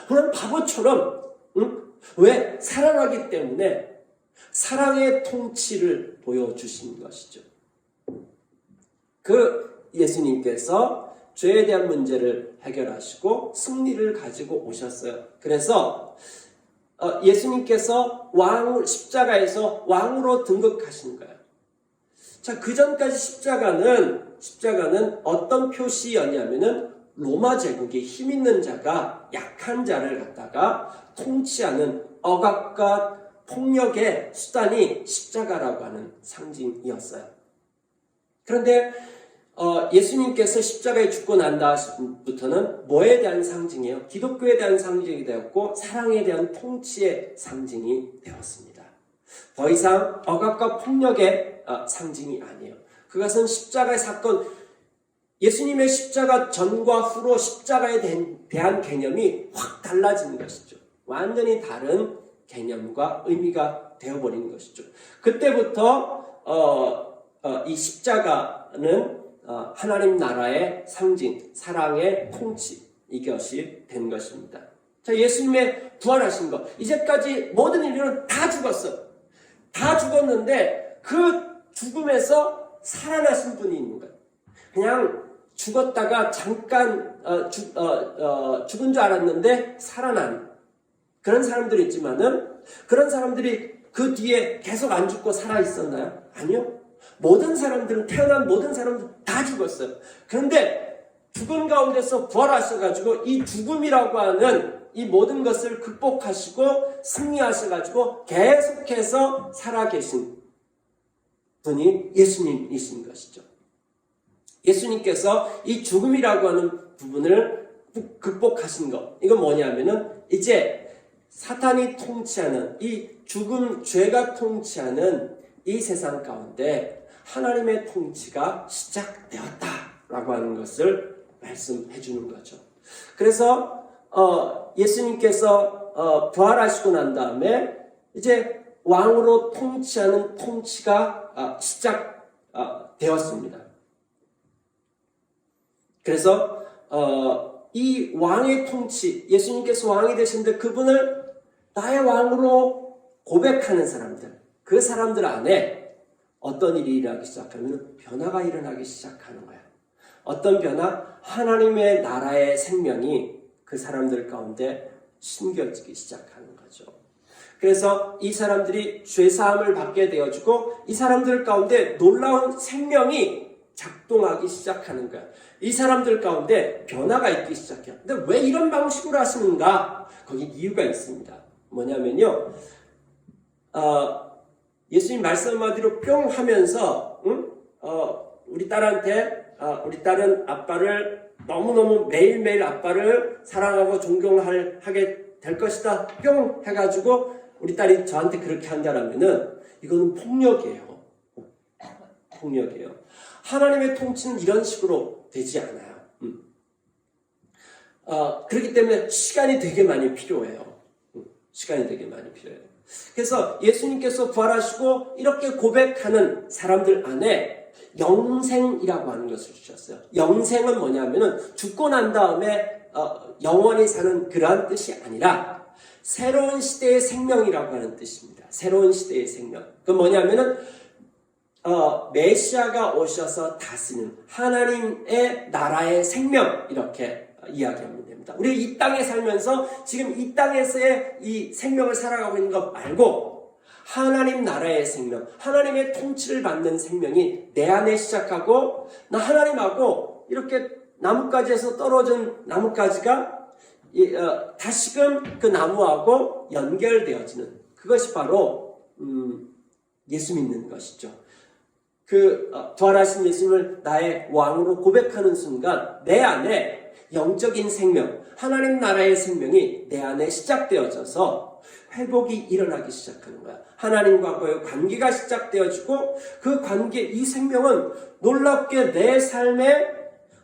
그냥 바보처럼 왜? 사랑하기 때문에 사랑의 통치를 보여주신 것이죠. 그 예수님께서 죄에 대한 문제를 해결하시고 승리를 가지고 오셨어요. 그래서 예수님께서 십자가에서 왕으로 등극하신 거예요. 자, 그 전까지 십자가는 어떤 표시였냐면은 로마 제국의 힘 있는 자가 약한 자를 갖다가 통치하는 억압과 폭력의 수단이 십자가라고 하는 상징이었어요. 그런데 예수님께서 십자가에 죽고 난 다음부터는 뭐에 대한 상징이에요? 기독교에 대한 상징이 되었고 사랑에 대한 통치의 상징이 되었습니다. 더 이상 억압과 폭력의 상징이 아니에요. 그것은 십자가의 사건, 예수님의 십자가 전과 후로 십자가에 대한 개념이 확 달라진 것이죠. 완전히 다른 개념과 의미가 되어버린 것이죠. 그때부터 이 십자가는 하나님 나라의 상징, 사랑의 통치, 이것이 된 것입니다. 자, 예수님의 부활하신 것, 이제까지 모든 인류는 다 죽었어. 다 죽었는데 그 죽음에서 살아나신 분이 있는 거예요. 그냥 죽었다가 잠깐 죽은 줄 알았는데 살아난 그런 사람들이 있지만은, 그런 사람들이 그 뒤에 계속 안 죽고 살아 있었나요? 아니요. 태어난 모든 사람들 다 죽었어요. 그런데 죽은 가운데서 부활하셔가지고 이 죽음이라고 하는 이 모든 것을 극복하시고 승리하셔가지고 계속해서 살아계신 분이 예수님이신 것이죠. 예수님께서 이 죽음이라고 하는 부분을 극복하신 것, 이건 뭐냐면은 이제 사탄이 통치하는 이 죽음, 죄가 통치하는 이 세상 가운데 하나님의 통치가 시작되었다라고 하는 것을 말씀해 주는 거죠. 그래서 예수님께서 부활하시고 난 다음에 이제 왕으로 통치하는 통치가 시작되었습니다. 그래서 이 왕의 통치, 예수님께서 왕이 되신데 그분을 나의 왕으로 고백하는 사람들, 그 사람들 안에 어떤 일이 일어나기 시작하면 변화가 일어나기 시작하는 거예요. 어떤 변화? 하나님의 나라의 생명이 그 사람들 가운데 심겨지기 시작하는 거죠. 그래서 이 사람들이 죄사함을 받게 되어지고 이 사람들 가운데 놀라운 생명이 작동하기 시작하는 거예요. 이 사람들 가운데 변화가 있기 시작해요. 근데 왜 이런 방식으로 하시는가? 거기 이유가 있습니다. 뭐냐면요, 예수님 말씀 한마디로 뿅 하면서 우리 딸은 아빠를 너무너무 매일매일 아빠를 사랑하고 존경하게 될 것이다. 뿅 해가지고 우리 딸이 저한테 그렇게 한다라면은 이거는 폭력이에요. 폭력이에요. 하나님의 통치는 이런 식으로 되지 않아요. 그렇기 때문에 시간이 되게 많이 필요해요. 시간이 되게 많이 필요해요. 그래서 예수님께서 부활하시고 이렇게 고백하는 사람들 안에 영생이라고 하는 것을 주셨어요. 영생은 뭐냐면은 죽고 난 다음에 영원히 사는 그러한 뜻이 아니라 새로운 시대의 생명이라고 하는 뜻입니다. 새로운 시대의 생명. 그 뭐냐면은 메시아가 오셔서 다스리는 하나님의 나라의 생명, 이렇게 이야기하면 됩니다. 우리 이 땅에 살면서 지금 이 땅에서의 이 생명을 살아가고 있는 것 말고 하나님 나라의 생명, 하나님의 통치를 받는 생명이 내 안에 시작하고 나 하나님하고 이렇게 나뭇가지에서 떨어진 나뭇가지가 다시금 그 나무하고 연결되어지는 그것이 바로 예수 믿는 것이죠. 부활하신 예수님을 나의 왕으로 고백하는 순간 내 안에 영적인 생명, 하나님 나라의 생명이 내 안에 시작되어져서 회복이 일어나기 시작하는 거야. 하나님과의 관계가 시작되어지고 그 관계, 이 생명은 놀랍게 내 삶의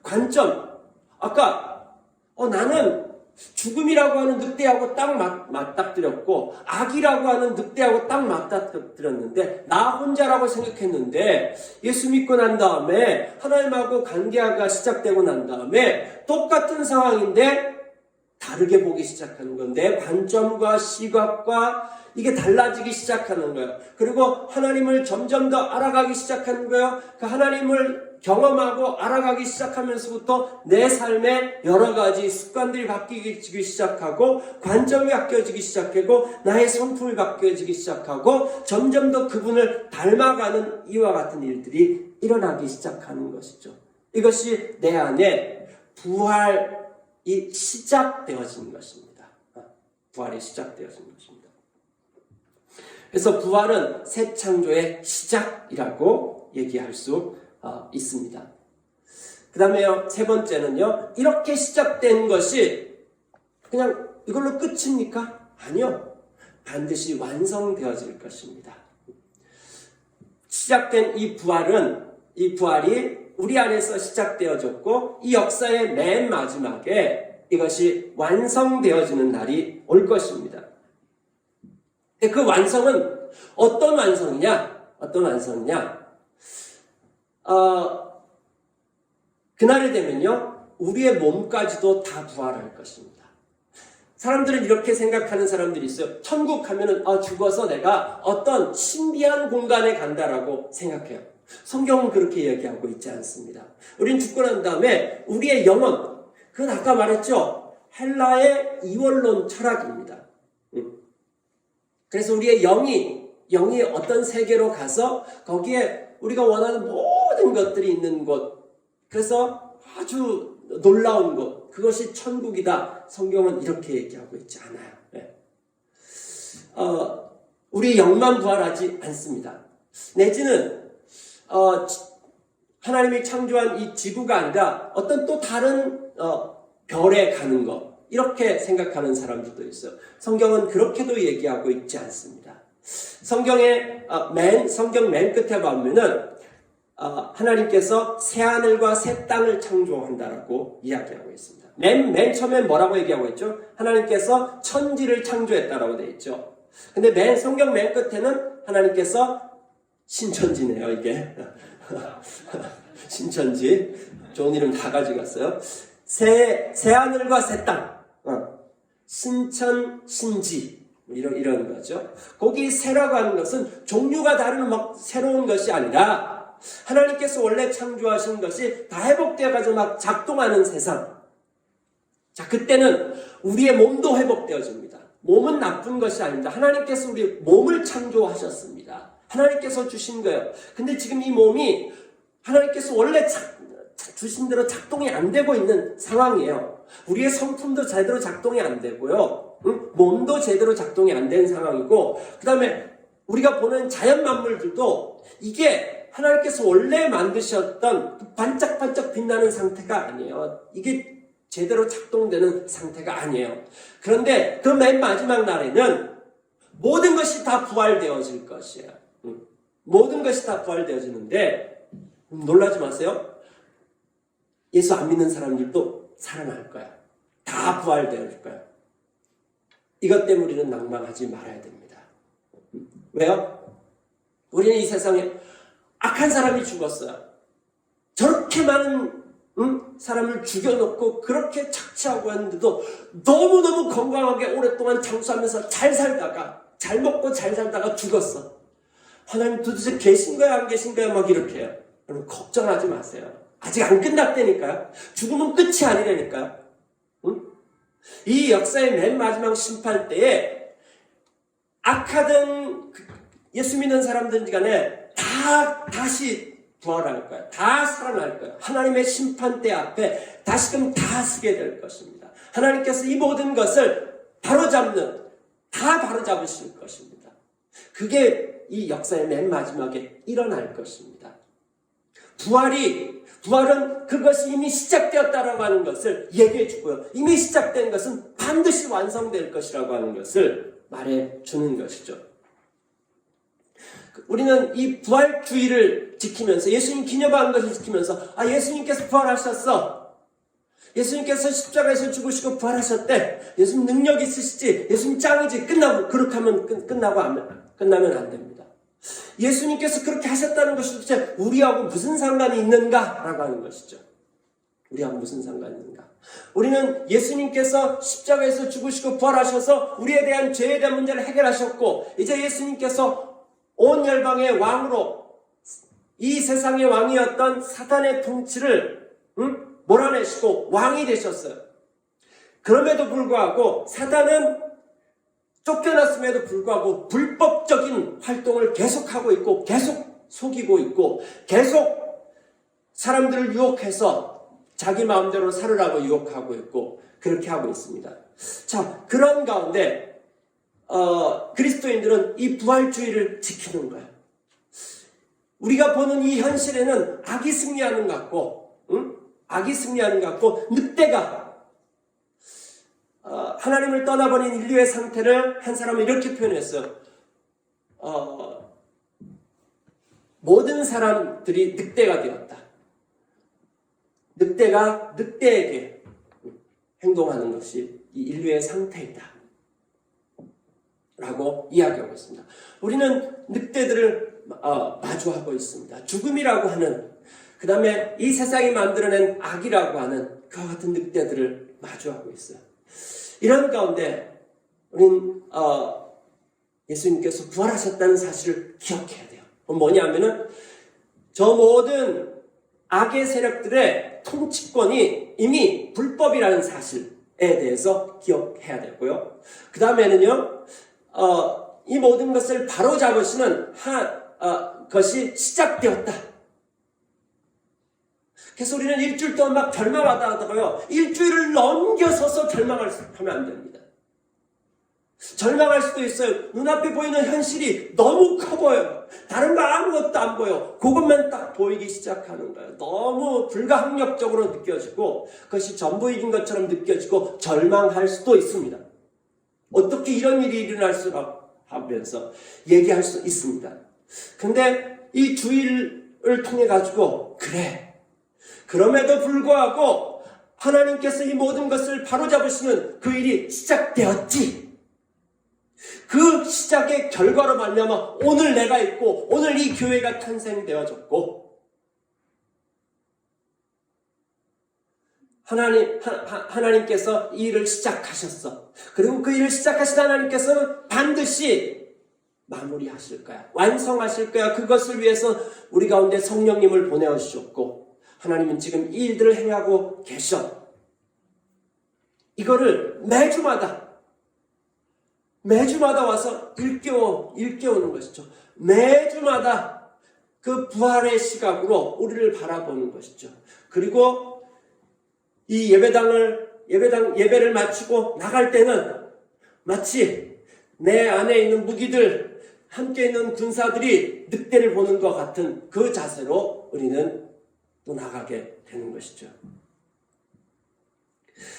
관점, 아까 나는 죽음이라고 하는 늑대하고 딱 맞닥뜨렸고 악이라고 하는 늑대하고 딱 맞닥뜨렸는데 나 혼자라고 생각했는데 예수 믿고 난 다음에 하나님하고 관계가 시작되고 난 다음에 똑같은 상황인데 다르게 보기 시작하는 건데 관점과 시각과 이게 달라지기 시작하는 거예요. 그리고 하나님을 점점 더 알아가기 시작하는 거예요. 그 하나님을 경험하고 알아가기 시작하면서부터 내 삶에 여러 가지 습관들이 바뀌기 시작하고 관점이 바뀌어지기 시작하고 나의 성품이 바뀌어지기 시작하고 점점 더 그분을 닮아가는 이와 같은 일들이 일어나기 시작하는 것이죠. 이것이 내 안에 부활이 시작되어진 것입니다. 부활이 시작되어진 것입니다. 그래서 부활은 새 창조의 시작이라고 얘기할 수 있습니다. 그 다음에요, 세 번째는요, 이렇게 시작된 것이 그냥 이걸로 끝입니까? 아니요. 반드시 완성되어질 것입니다. 시작된 이 부활이 우리 안에서 시작되어졌고, 이 역사의 맨 마지막에 이것이 완성되어지는 날이 올 것입니다. 그 완성은 어떤 완성이냐? 그날이 되면요, 우리의 몸까지도 다 부활할 것입니다. 사람들은 이렇게 생각하는 사람들이 있어요. 천국 가면은 죽어서 내가 어떤 신비한 공간에 간다라고 생각해요. 성경은 그렇게 얘기하고 있지 않습니다. 우린 죽고 난 다음에 우리의 영혼, 그건 아까 말했죠. 헬라의 이원론 철학입니다. 그래서 우리의 영이 어떤 세계로 가서 거기에 우리가 원하는 모든 것들이 있는 곳, 그래서 아주 놀라운 곳, 그것이 천국이다. 성경은 이렇게 얘기하고 있지 않아요. 네. 우리 영만 부활하지 않습니다. 내지는 하나님이 창조한 이 지구가 아니라 어떤 또 다른 별에 가는 것, 이렇게 생각하는 사람들도 있어요. 성경은 그렇게도 얘기하고 있지 않습니다. 성경 맨 끝에 보면은 하나님께서 새하늘과 새 땅을 창조한다라고 이야기하고 있습니다. 맨 처음에 뭐라고 얘기하고 있죠? 하나님께서 천지를 창조했다라고 되어 있죠. 근데 성경 맨 끝에는 하나님께서 신천지네요, 이게. 신천지. 좋은 이름 다 가져갔어요. 새하늘과 새 땅. 신천, 신지. 이런 거죠. 거기 새라고 하는 것은 종류가 다른 새로운 것이 아니라 하나님께서 원래 창조하신 것이 다 회복되어가지고 작동하는 세상. 자, 그때는 우리의 몸도 회복되어집니다. 몸은 나쁜 것이 아닙니다. 하나님께서 우리 몸을 창조하셨습니다. 하나님께서 주신 거예요. 근데 지금 이 몸이 하나님께서 원래 주신 대로 작동이 안 되고 있는 상황이에요. 우리의 성품도 제대로 작동이 안 되고요. 몸도 제대로 작동이 안 된 상황이고, 그 다음에 우리가 보는 자연 만물들도 이게 하나님께서 원래 만드셨던 반짝반짝 빛나는 상태가 아니에요. 이게 제대로 작동되는 상태가 아니에요. 그런데 그 맨 마지막 날에는 모든 것이 다 부활되어질 것이에요. 모든 것이 다 부활되어지는데 놀라지 마세요. 예수 안 믿는 사람들도 살아날 거야. 다 부활되어질 거야. 이것 때문에 우리는 낭만하지 말아야 됩니다. 왜요? 우리는 이 세상에 악한 사람이 죽었어요. 저렇게 많은 사람을 죽여놓고 그렇게 착취하고 했는데도 너무너무 건강하게 오랫동안 장수하면서 잘 살다가, 잘 먹고 잘 살다가 죽었어. 하나님 도대체 계신 거야 안 계신 거야 막 이렇게 해요. 여러분 걱정하지 마세요. 아직 안 끝났다니까요. 죽음은 끝이 아니라니까요. 이 역사의 맨 마지막 심판 때에 악하든 예수 믿는 사람들 간에 다시 부활할 거야. 다 살아날 거야. 하나님의 심판대 앞에 다시금 다 서게 될 것입니다. 하나님께서 이 모든 것을 다 바로잡으실 것입니다. 그게 이 역사의 맨 마지막에 일어날 것입니다. 부활은 그것이 이미 시작되었다라고 하는 것을 얘기해 주고요. 이미 시작된 것은 반드시 완성될 것이라고 하는 것을 말해 주는 것이죠. 우리는 이 부활주의를 지키면서 예수님 기념하는 것을 지키면서 예수님께서 부활하셨어. 예수님께서 십자가에서 죽으시고 부활하셨대. 예수님 능력 있으시지. 예수님 짱이지. 그렇게 하면 끝나면 안 됩니다. 예수님께서 그렇게 하셨다는 것이 도대체 우리하고 무슨 상관이 있는가라고 하는 것이죠. 우리하고 무슨 상관이 있는가? 우리는 예수님께서 십자가에서 죽으시고 부활하셔서 우리에 대한 죄에 대한 문제를 해결하셨고 이제 예수님께서 온 열방의 왕으로 이 세상의 왕이었던 사탄의 통치를 몰아내시고 왕이 되셨어요. 그럼에도 불구하고 사탄은 쫓겨났음에도 불구하고 불법적인 활동을 계속하고 있고 계속 속이고 있고 계속 사람들을 유혹해서 자기 마음대로 살으라고 유혹하고 있고 그렇게 하고 있습니다. 자, 그런 가운데 그리스도인들은 이 부활주의를 지키는 거예요. 우리가 보는 이 현실에는 악이 승리하는 것 같고 늑대가 하나님을 떠나버린 인류의 상태를 한 사람은 이렇게 표현했어요. 모든 사람들이 늑대가 되었다. 늑대가 늑대에게 행동하는 것이 이 인류의 상태이다. 라고 이야기하고 있습니다. 우리는 늑대들을 마주하고 있습니다. 죽음이라고 하는, 그 다음에 이 세상이 만들어낸 악이라고 하는 그와 같은 늑대들을 마주하고 있어요. 이런 가운데 우리는 예수님께서 부활하셨다는 사실을 기억해야 돼요. 뭐냐면은 저 모든 악의 세력들의 통치권이 이미 불법이라는 사실에 대해서 기억해야 되고요. 그 다음에는요, 이 모든 것을 바로잡으시는 것이 시작되었다. 그래서 우리는 일주일 동안 막 절망하다 하다가요, 일주일을 넘겨서서 절망하면 안 됩니다. 절망할 수도 있어요. 눈앞에 보이는 현실이 너무 커 보여요. 다른 거 아무것도 안 보여. 그것만 딱 보이기 시작하는 거예요. 너무 불가항력적으로 느껴지고 그것이 전부이긴 것처럼 느껴지고 절망할 수도 있습니다. 어떻게 이런 일이 일어날 수가 하면서 얘기할 수 있습니다. 근데 이 주의를 통해 가지고 그럼에도 불구하고 하나님께서 이 모든 것을 바로잡으시는 그 일이 시작되었지. 그 시작의 결과로 말미암아 오늘 내가 있고 오늘 이 교회가 탄생되어졌고 하나님께서 이 일을 시작하셨어. 그리고 그 일을 시작하신 하나님께서는 반드시 마무리하실 거야. 완성하실 거야. 그것을 위해서 우리 가운데 성령님을 보내주셨고 하나님은 지금 이 일들을 행하고 계셔. 이거를 매주마다 와서 일깨우는 것이죠. 매주마다 그 부활의 시각으로 우리를 바라보는 것이죠. 그리고 이 예배를 마치고 나갈 때는 마치 내 안에 있는 무기들, 함께 있는 군사들이 늑대를 보는 것 같은 그 자세로 우리는 또 나가게 되는 것이죠.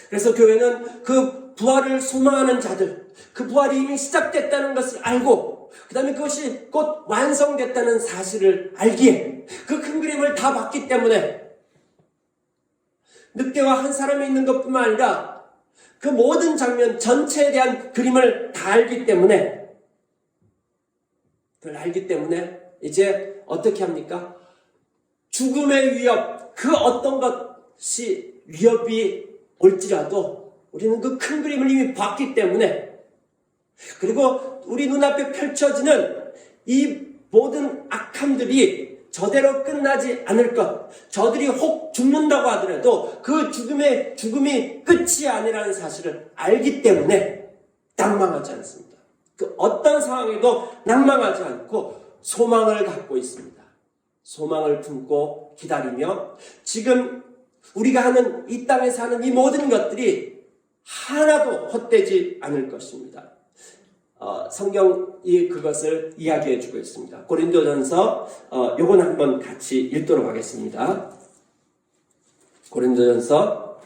그래서 교회는 그 부활을 소망하는 자들, 그 부활이 이미 시작됐다는 것을 알고 그 다음에 그것이 곧 완성됐다는 사실을 알기에 그 큰 그림을 다 봤기 때문에 늑대와 한 사람이 있는 것뿐만 아니라 그 모든 장면 전체에 대한 그림을 다 알기 때문에 그걸 알기 때문에 이제 어떻게 합니까? 죽음의 위협, 그 어떤 것이 위협이 올지라도 우리는 그 큰 그림을 이미 봤기 때문에 그리고 우리 눈앞에 펼쳐지는 이 모든 악함들이 저대로 끝나지 않을 것, 저들이 혹 죽는다고 하더라도 그 죽음이 끝이 아니라는 사실을 알기 때문에 낭망하지 않습니다. 그 어떤 상황에도 낭망하지 않고 소망을 갖고 있습니다. 소망을 품고 기다리며 지금 우리가 하는 이 땅에 사는 이 모든 것들이 하나도 헛되지 않을 것입니다. 성경이 그것을 이야기해주고 있습니다. 고린도전서 요건 한번 같이 읽도록 하겠습니다. 고린도전서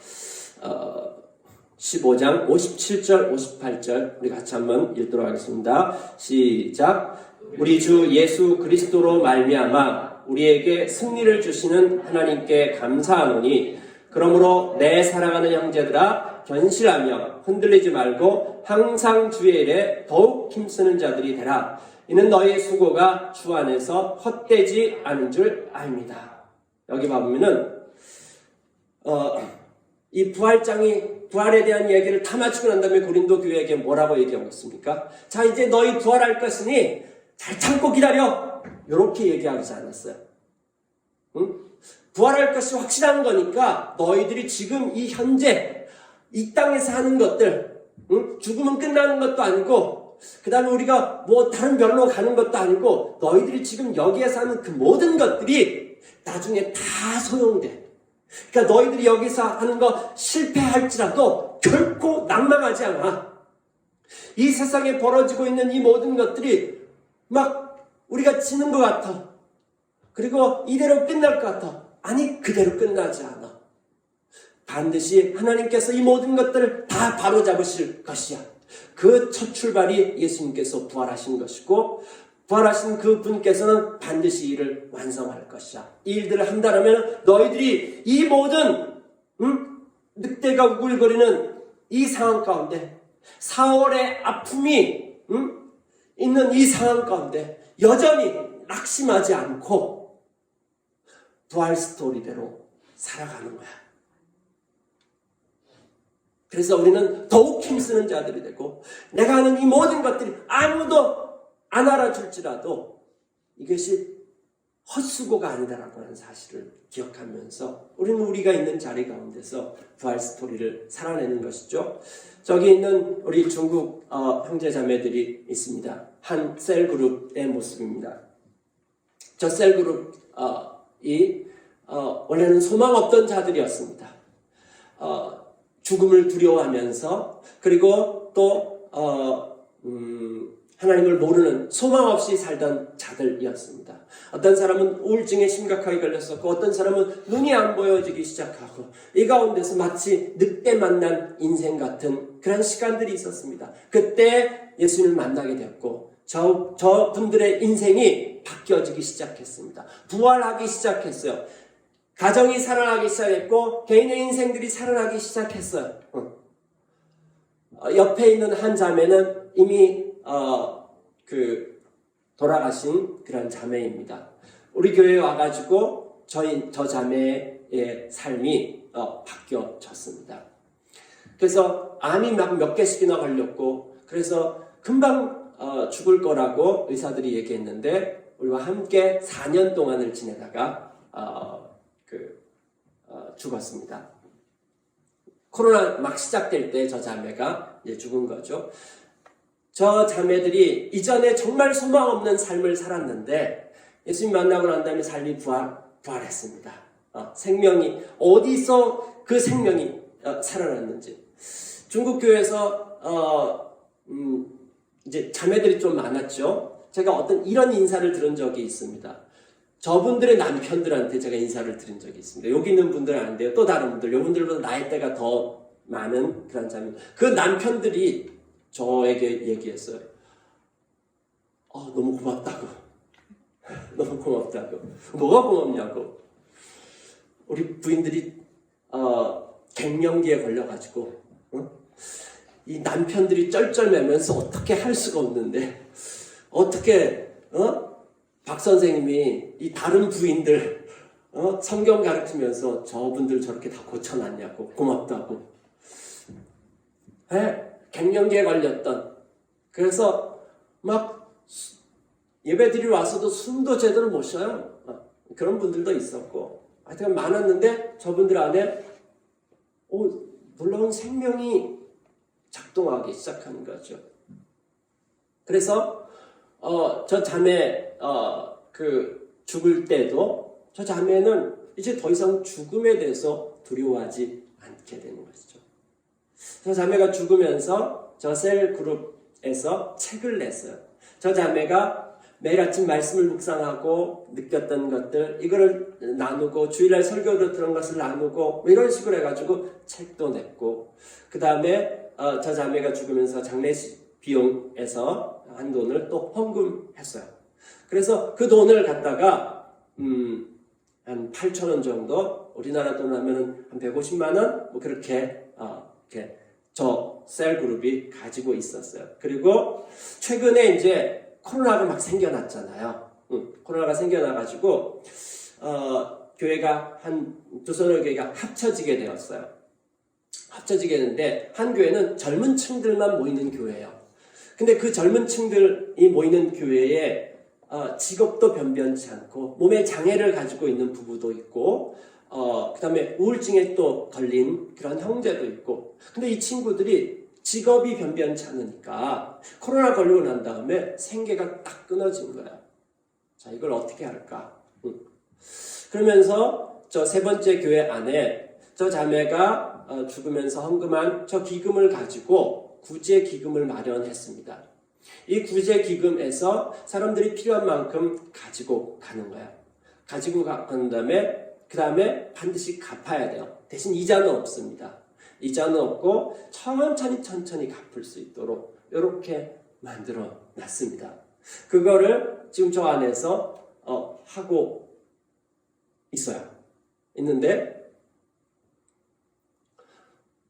15장 57절 58절 우리 같이 한번 읽도록 하겠습니다. 시작. 우리 주 예수 그리스도로 말미암아 우리에게 승리를 주시는 하나님께 감사하노니 그러므로 내 사랑하는 형제들아 견실하며 흔들리지 말고 항상 주의 일에 더욱 힘쓰는 자들이 되라. 이는 너희의 수고가 주 안에서 헛되지 않은 줄 압니다. 여기 보면은 이 부활에 대한 얘기를 다 마치고 난 다음에 고린도 교회에게 뭐라고 얘기하고 있습니까? 자, 이제 너희 부활할 것이니 잘 참고 기다려. 이렇게 얘기하지 않았어요. 응? 부활할 것이 확실한 거니까 너희들이 지금 이 현재 이 땅에서 하는 것들, 응? 죽으면 끝나는 것도 아니고 그 다음에 우리가 뭐 다른 별로 가는 것도 아니고 너희들이 지금 여기에서 하는 그 모든 것들이 나중에 다 소용돼. 그러니까 너희들이 여기서 하는 거 실패할지라도 결코 낭망하지 않아. 이 세상에 벌어지고 있는 이 모든 것들이 막 우리가 지는 것 같아. 그리고 이대로 끝날 것 같아. 아니, 그대로 끝나지 않아. 반드시 하나님께서 이 모든 것들을 다 바로잡으실 것이야. 그 첫 출발이 예수님께서 부활하신 것이고 부활하신 그 분께서는 반드시 이를 완성할 것이야. 이 일들을 한다면 너희들이 이 모든 늑대가 우글거리는 이 상황 가운데 4월의 아픔이 있는 이 상황 가운데 여전히 낙심하지 않고 부활 스토리대로 살아가는 거야. 그래서 우리는 더욱 힘쓰는 자들이 되고 내가 하는 이 모든 것들이 아무도 안 알아줄지라도 이것이 헛수고가 아니다라고 하는 사실을 기억하면서 우리는 우리가 있는 자리 가운데서 부활 스토리를 살아내는 것이죠. 저기 있는 우리 중국 형제자매들이 있습니다. 한 셀그룹의 모습입니다. 저 셀그룹이 원래는 소망 없던 자들이었습니다. 죽음을 두려워하면서 그리고 또 하나님을 모르는 소망 없이 살던 자들이었습니다. 어떤 사람은 우울증에 심각하게 걸렸었고 어떤 사람은 눈이 안 보여지기 시작하고 이 가운데서 마치 늑대 만난 인생 같은 그런 시간들이 있었습니다. 그때 예수님을 만나게 되었고 저 분들의 인생이 바뀌어지기 시작했습니다. 부활하기 시작했어요. 가정이 살아나기 시작했고 개인의 인생들이 살아나기 시작했어요. 옆에 있는 한 자매는 이미 돌아가신 그런 자매입니다. 우리 교회에 와가지고 저 자매의 삶이 바뀌어졌습니다. 그래서 암이 막 몇 개씩이나 걸렸고 그래서 금방 죽을 거라고 의사들이 얘기했는데 우리와 함께 4년 동안을 지내다가 죽었습니다. 코로나 막 시작될 때 저 자매가 이제 죽은 거죠. 저 자매들이 이전에 정말 소망 없는 삶을 살았는데 예수님 만나고 난 다음에 삶이 부활했습니다. 생명이 어디서 그 생명이 살아났는지. 중국 교회에서 이제 자매들이 좀 많았죠. 제가 어떤 이런 인사를 들은 적이 있습니다. 저분들의 남편들한테 제가 인사를 드린 적이 있습니다. 여기 있는 분들은 안 돼요. 또 다른 분들, 요분들보다 나이대가 더 많은 그런 자매. 그 남편들이 저에게 얘기했어요. 너무 고맙다고. 너무 고맙다고. 뭐가 고맙냐고. 우리 부인들이 갱년기에 걸려가지고 이 남편들이 쩔쩔매면서 어떻게 할 수가 없는데 어떻게 박 선생님이 이 다른 부인들 성경 가르치면서 저분들 저렇게 다 고쳐놨냐고. 고맙다고. 갱년기에 걸렸던 그래서 막 예배드리러 와서도 숨도 제대로 못 쉬어요. 그런 분들도 있었고 하여튼 많았는데 저분들 안에 놀라운 생명이 작동하기 시작하는 거죠. 그래서 저 자매 죽을 때도 저 자매는 이제 더 이상 죽음에 대해서 두려워하지 않게 되는 것이죠. 저 자매가 죽으면서 저 셀 그룹 기금에서 책을 냈어요. 저 자매가 매일 아침 말씀을 묵상하고 느꼈던 것들 이거를 나누고 주일날 설교로 들은 것을 나누고 이런 식으로 해가지고 책도 냈고 그 다음에 저 자매가 죽으면서 장례식 비용에서 한 돈을 또 헌금했어요. 그래서 그 돈을 갖다가 한 8,000원 정도 우리나라 돈으로 하면은 한 150만 원 뭐 그렇게 이렇게 저 셀그룹이 가지고 있었어요. 그리고 최근에 이제 코로나가 막 생겨났잖아요. 코로나가 생겨나가지고 교회가 한 두서너 교회가 합쳐지게 되었어요. 합쳐지게 됐는데 한 교회는 젊은 층들만 모이는 교회예요. 근데 그 젊은 층들이 모이는 교회에 직업도 변변치 않고 몸에 장애를 가지고 있는 부부도 있고 그 다음에 우울증에 또 걸린 그런 형제도 있고 근데 이 친구들이 직업이 변변치 않으니까 코로나 걸리고 난 다음에 생계가 딱 끊어진 거야. 자, 이걸 어떻게 할까? 그러면서 저 세 번째 교회 안에 저 자매가 죽으면서 헌금한 저 기금을 가지고 구제 기금을 마련했습니다. 이 구제 기금에서 사람들이 필요한 만큼 가지고 가는 거야. 가지고 간 다음에 그 다음에 반드시 갚아야 돼요. 대신 이자는 없습니다. 이자는 없고 천천히 갚을 수 있도록 이렇게 만들어 놨습니다. 그거를 지금 저 안에서 하고 있어요. 있는데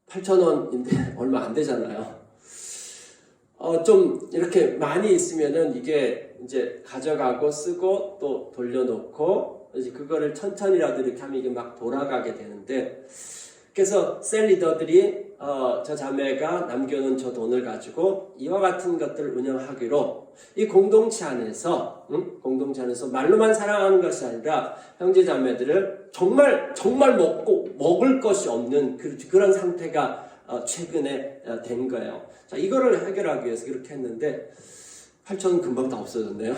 8,000원인데 얼마 안 되잖아요. 좀 이렇게 많이 있으면은 이게 이제 가져가고 쓰고 또 돌려놓고 이제 그거를 천천히라도 이렇게 하면 이게 막 돌아가게 되는데 그래서 셀 리더들이 저 자매가 남겨놓은 저 돈을 가지고 이와 같은 것들을 운영하기로 이 공동체 안에서 말로만 사랑하는 것이 아니라 형제 자매들을 정말 먹을 것이 없는 그런 상태가 최근에 된 거예요. 자, 이거를 해결하기 위해서 그렇게 했는데 8,000원 금방 다 없어졌네요.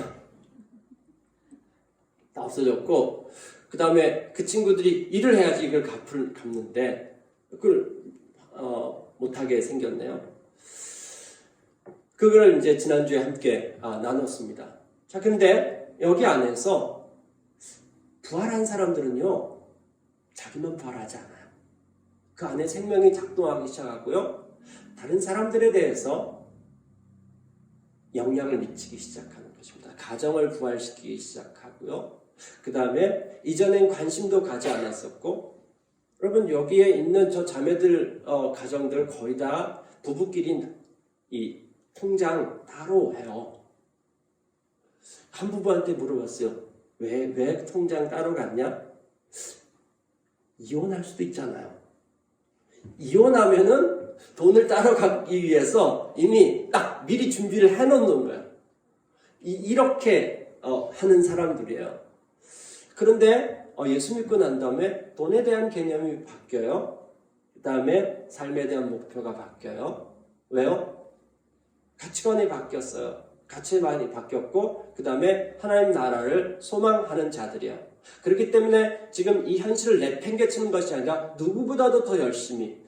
다 없어졌고 그 다음에 그 친구들이 일을 해야지 이걸 갚는데 그걸 못하게 생겼네요. 그걸 이제 지난주에 함께 나눴습니다. 자, 근데 여기 안에서 부활한 사람들은요 자기만 부활하지 않아요. 그 안에 생명이 작동하기 시작하고요 다른 사람들에 대해서 영향을 미치기 시작하는 것입니다. 가정을 부활시키기 시작하고요. 그 다음에 이전엔 관심도 가지 않았었고 여러분 여기에 있는 저 자매들 가정들 거의 다 부부끼리 이 통장 따로 해요. 한 부부한테 물어봤어요. 왜 통장 따로 갔냐? 이혼할 수도 있잖아요. 이혼하면은 돈을 따로 갖기 위해서 이미 딱 미리 준비를 해놓는 거예요. 이렇게 하는 사람들이에요. 그런데 예수 믿고 난 다음에 돈에 대한 개념이 바뀌어요. 그 다음에 삶에 대한 목표가 바뀌어요. 왜요? 가치관이 바뀌었어요. 가치관이 바뀌었고 그 다음에 하나님 나라를 소망하는 자들이에요. 그렇기 때문에 지금 이 현실을 내팽개치는 것이 아니라 누구보다도 더 열심히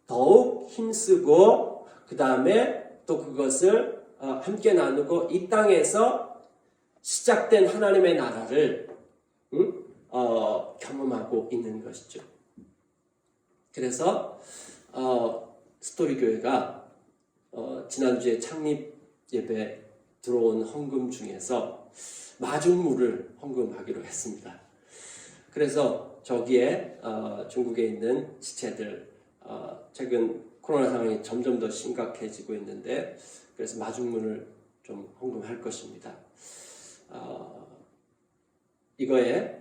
더욱 힘쓰고 그 다음에 또 그것을 함께 나누고 이 땅에서 시작된 하나님의 나라를 경험하고 있는 것이죠. 그래서 스토리교회가 지난주에 창립 예배 들어온 헌금 중에서 마중물을 헌금하기로 했습니다. 그래서 저기에 중국에 있는 지체들 최근 코로나 상황이 점점 더 심각해지고 있는데 그래서 마중물을 좀 헌금할 것입니다. 이거에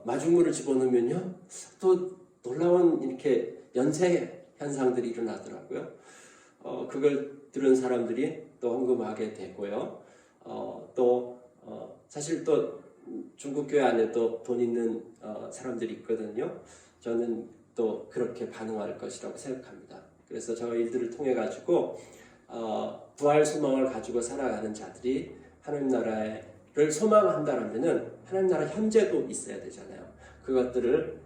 마중물을 집어넣으면요 또 놀라운 이렇게 연쇄 현상들이 일어나더라고요. 그걸 들은 사람들이 또 헌금하게 되고요. 사실 또 중국 교회 안에도 돈 있는 사람들이 있거든요. 저는 또 그렇게 반응할 것이라고 생각합니다. 그래서 저희들을 통해 가지고 부활 소망을 가지고 살아가는 자들이 하나님 나라를 소망한다라면은 하나님 나라 현재도 있어야 되잖아요. 그것들을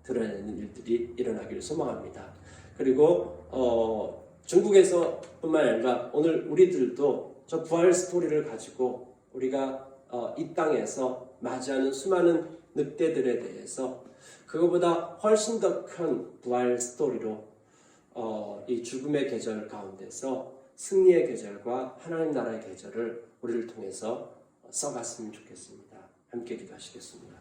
드러내는 일들이 일어나기를 소망합니다. 그리고 중국에서뿐만 아니라 오늘 우리들도 저 부활 스토리를 가지고 우리가 이 땅에서 맞이하는 수많은 늑대들에 대해서 그거보다 훨씬 더 큰 부활 스토리로 이 죽음의 계절 가운데서 승리의 계절과 하나님 나라의 계절을 우리를 통해서 써갔으면 좋겠습니다. 함께 기도하시겠습니다.